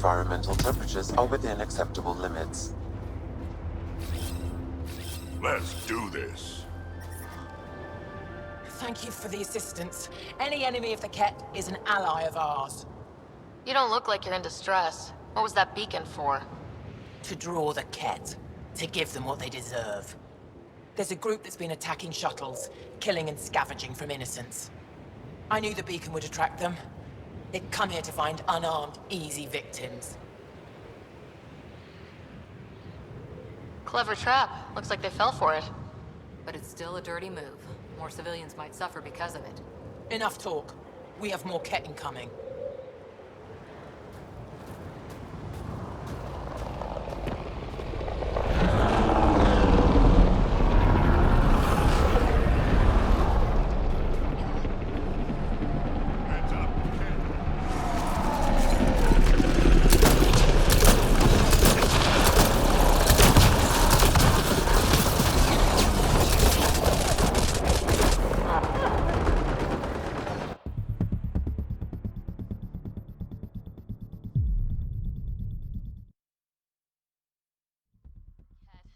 environmental temperatures are within acceptable limits. Let's do this. Thank you for the assistance. Any enemy of the Ket is an ally of ours. You don't look like you're in distress. What was that beacon for? To draw the Ket. To give them what they deserve. There's a group that's been attacking shuttles, killing and scavenging from innocents. I knew the beacon would attract them. They'd come here to find unarmed, easy victims. Clever trap. Looks like they fell for it. But it's still a dirty move. More civilians might suffer because of it. Enough talk. We have more Ket incoming.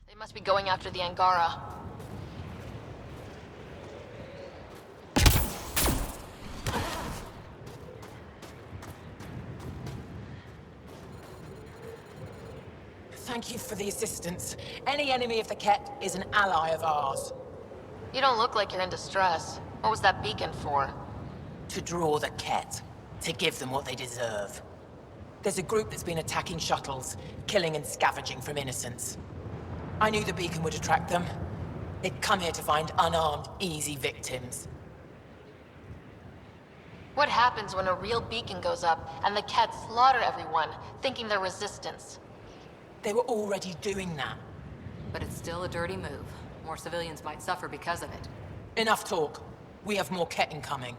They must be going after the Angara. Thank you for the assistance. Any enemy of the Ket is an ally of ours. You don't look like you're in distress. What was that beacon for? To draw the Ket. To give them what they deserve. There's a group that's been attacking shuttles, killing and scavenging from innocents. I knew the beacon would attract them. They'd come here to find unarmed, easy victims. What happens when a real beacon goes up and the Ket slaughter everyone, thinking they're resistance? They were already doing that. But it's still a dirty move. More civilians might suffer because of it. Enough talk. We have more Ket incoming.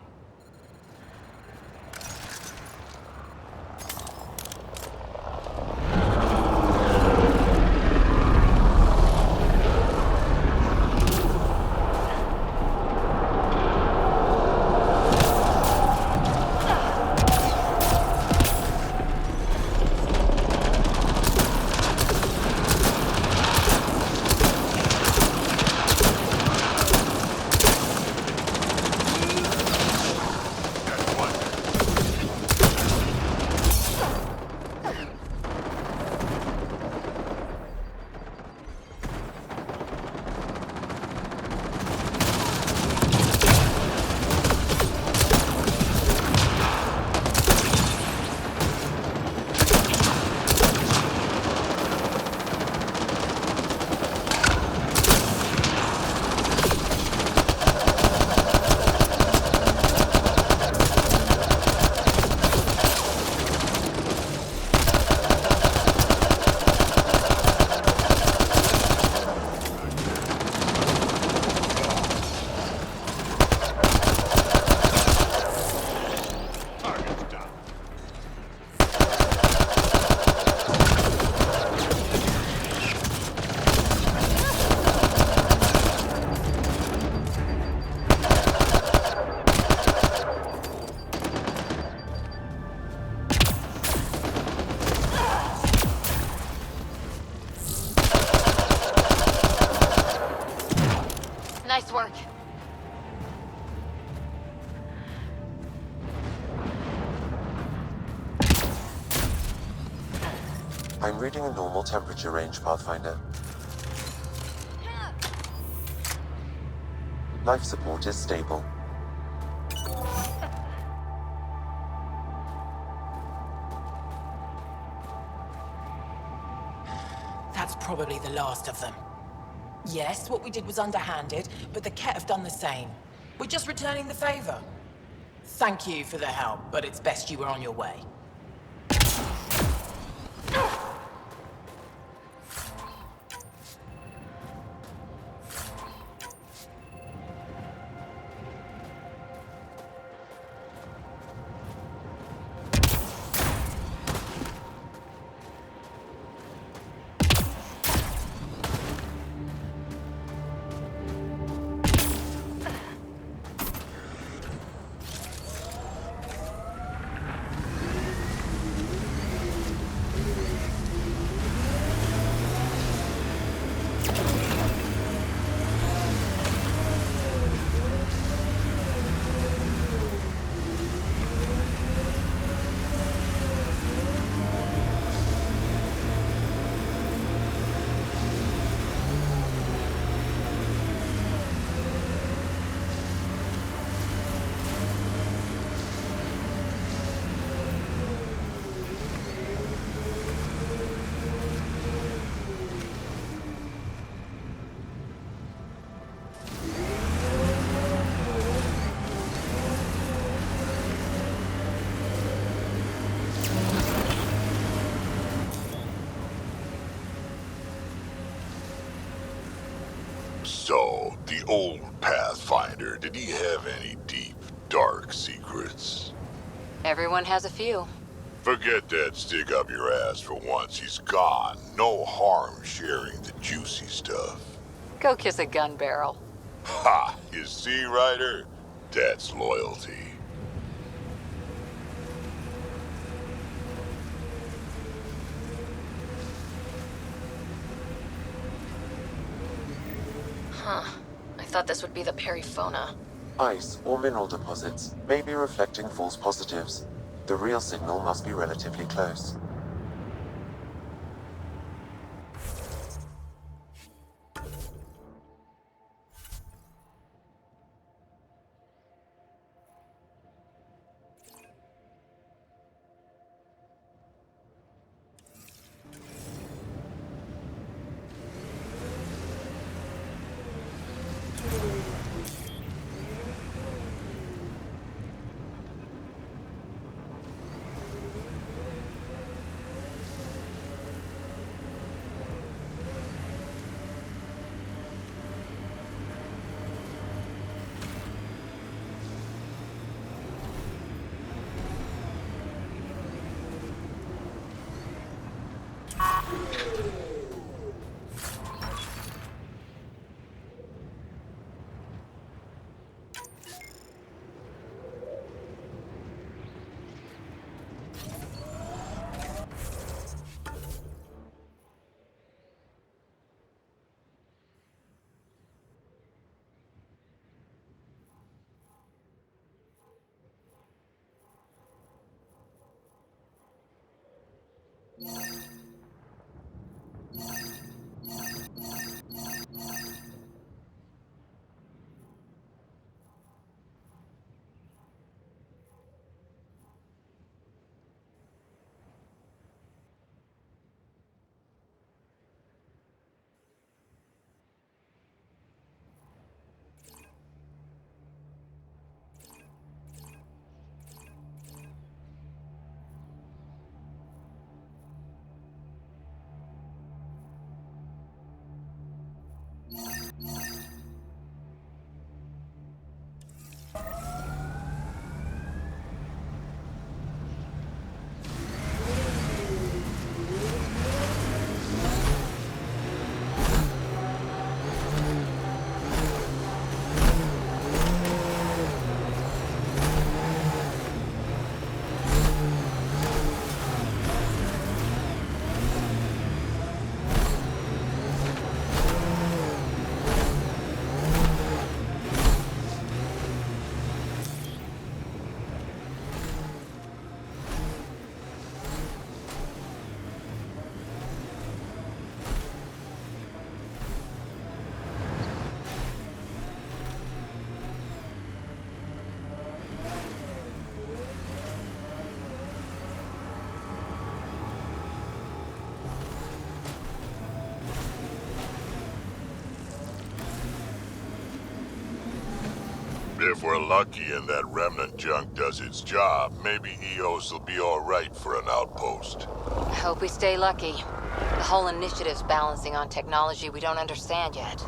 Nice work. I'm reading a normal temperature range, Pathfinder. Life support is stable. That's probably the last of them. Yes, what we did was underhanded, but the Ket have done the same. We're just returning the favor. Thank you for the help, but it's best you were on your way. So, the old Pathfinder, did he have any deep, dark secrets? Everyone has a few. Forget that stick up your ass for once. He's gone. No harm sharing the juicy stuff. Go kiss a gun barrel. Ha! You see, Ryder? That's loyalty. Huh. I thought this would be the periphona. Ice or mineral deposits may be reflecting false positives. The real signal must be relatively close. If we're lucky and that remnant junk does its job, maybe EOS will be alright for an outpost. I hope we stay lucky. The whole initiative's balancing on technology we don't understand yet.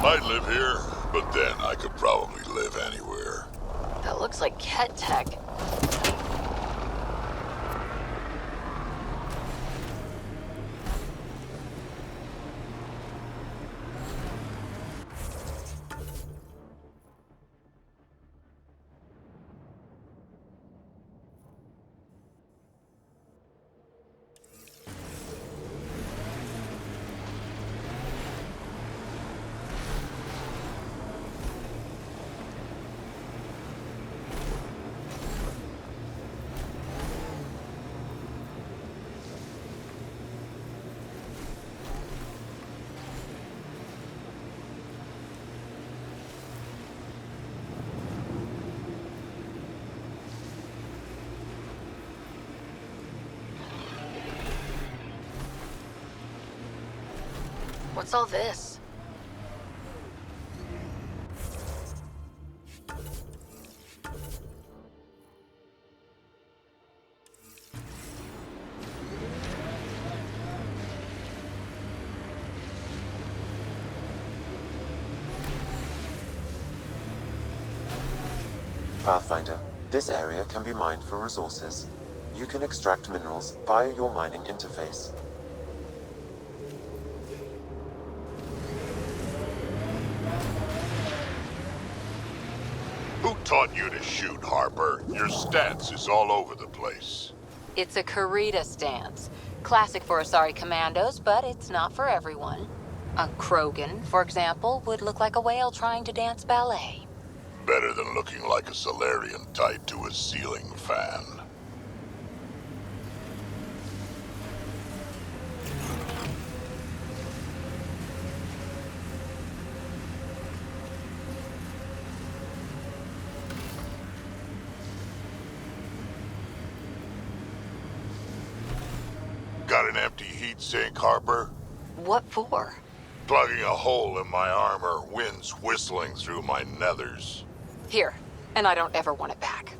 I'd live here, but then I could probably live anywhere. That looks like Ket tech. What's all this? Pathfinder, this area can be mined for resources. You can extract minerals via your mining interface. Who taught you to shoot, Harper? Your stance is all over the place. It's a Karita stance. Classic for Asari commandos, but it's not for everyone. A Krogan, for example, would look like a whale trying to dance ballet. Better than looking like a Solarian tied to a ceiling fan. Got an empty heat sink, Harper? What for? Plugging a hole in my armor, winds whistling through my nethers. Here, and I don't ever want it back.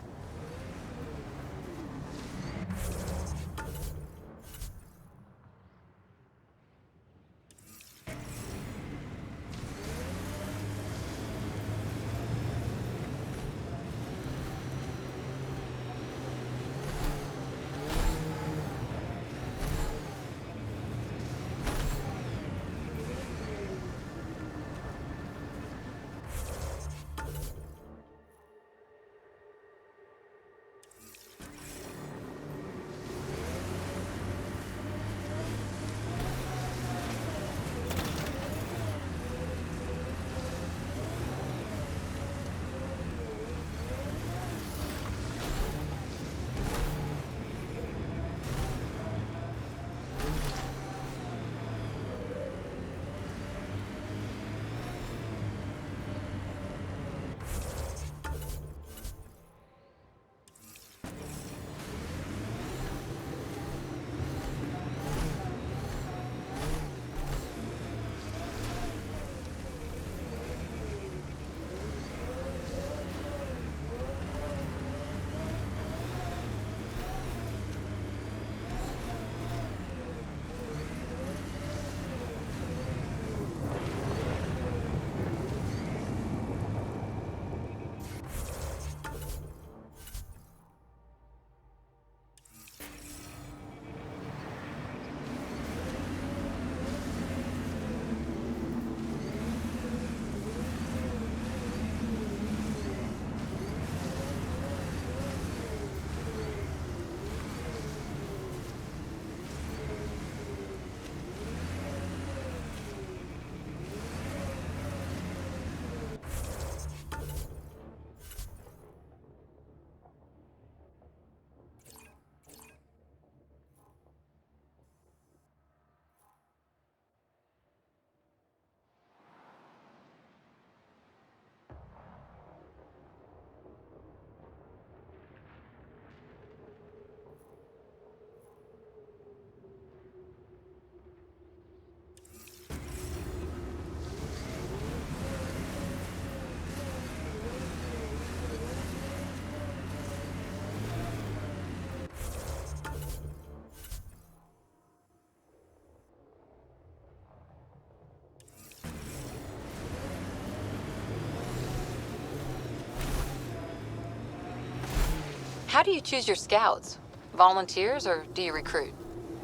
How do you choose your scouts? Volunteers or do you recruit?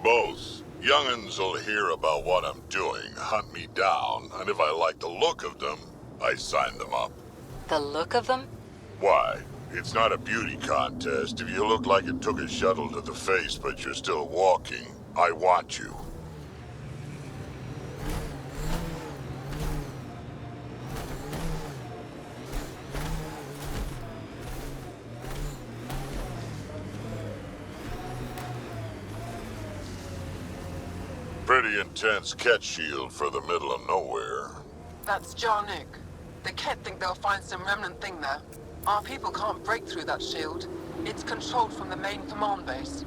Both. Young'uns will hear about what I'm doing, hunt me down, and if I like the look of them, I sign them up. The look of them? Why? It's not a beauty contest. If you look like it took a shuttle to the face but you're still walking, I want you. Pretty intense cat shield for the middle of nowhere. That's Jarnook. The Ket think they'll find some remnant thing there. Our people can't break through that shield. It's controlled from the main command base.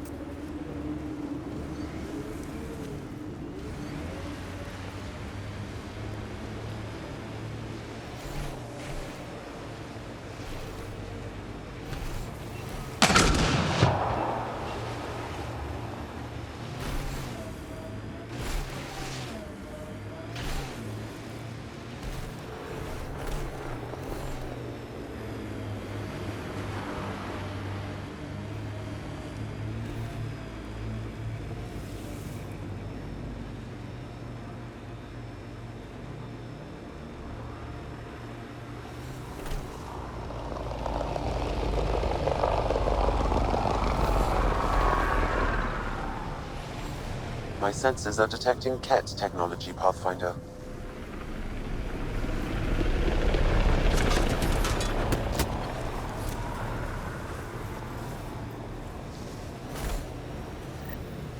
My sensors are detecting Ket technology, Pathfinder.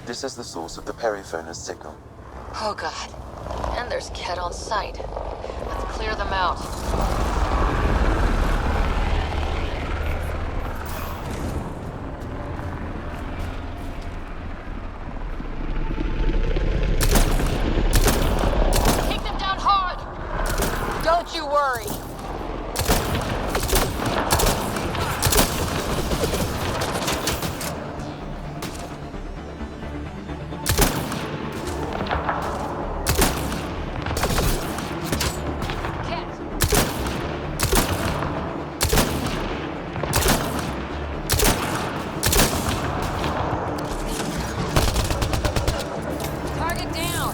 This is the source of the periphoner's signal. Oh god. And there's Ket on site. Let's clear them out. Take them down hard! Don't you worry. Target down!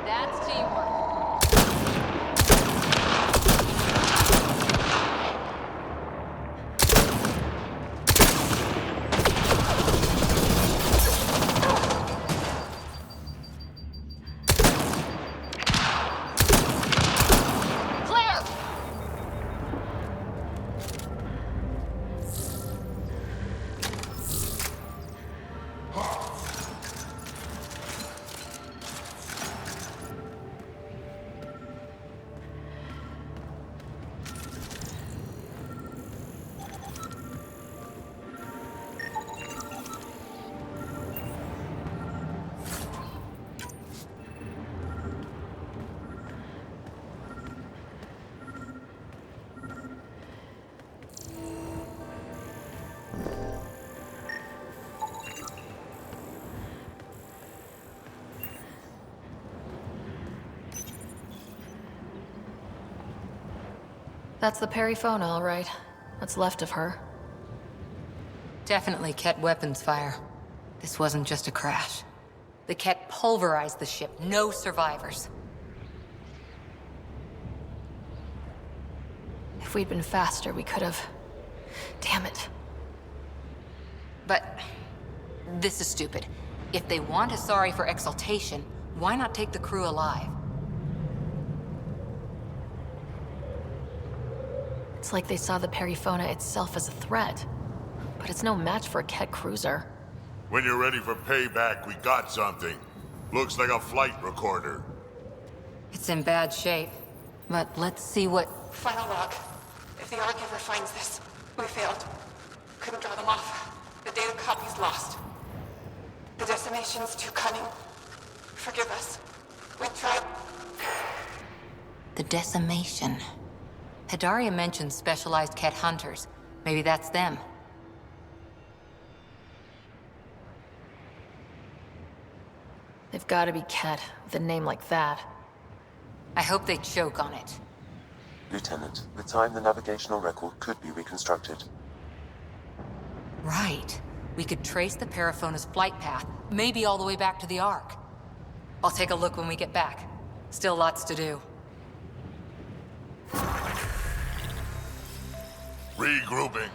That's teamwork. Clear! That's the Perifona, all right. What's left of her. Definitely Ket weapons fire. This wasn't just a crash. The Ket pulverized the ship. No survivors. If we'd been faster, we could have... Damn it. But this is stupid. If they want Asari for exaltation, why not take the crew alive? It's like they saw the Perifona itself as a threat. But it's no match for a Ket cruiser. When you're ready for payback, we got something. Looks like a flight recorder. It's in bad shape. But let's see what... Final log. If the Ark ever finds this, we failed. Couldn't draw them off. The data copy's lost. The decimation's too cunning. Forgive us. We tried. The decimation. Hidaria mentioned specialized Ket hunters. Maybe that's them. They've got to be Ket, with a name like that. I hope they choke on it. Lieutenant, with time the navigational record could be reconstructed. Right. We could trace the Perifona's flight path, maybe all the way back to the Ark. I'll take a look when we get back. Still lots to do. Regrouping.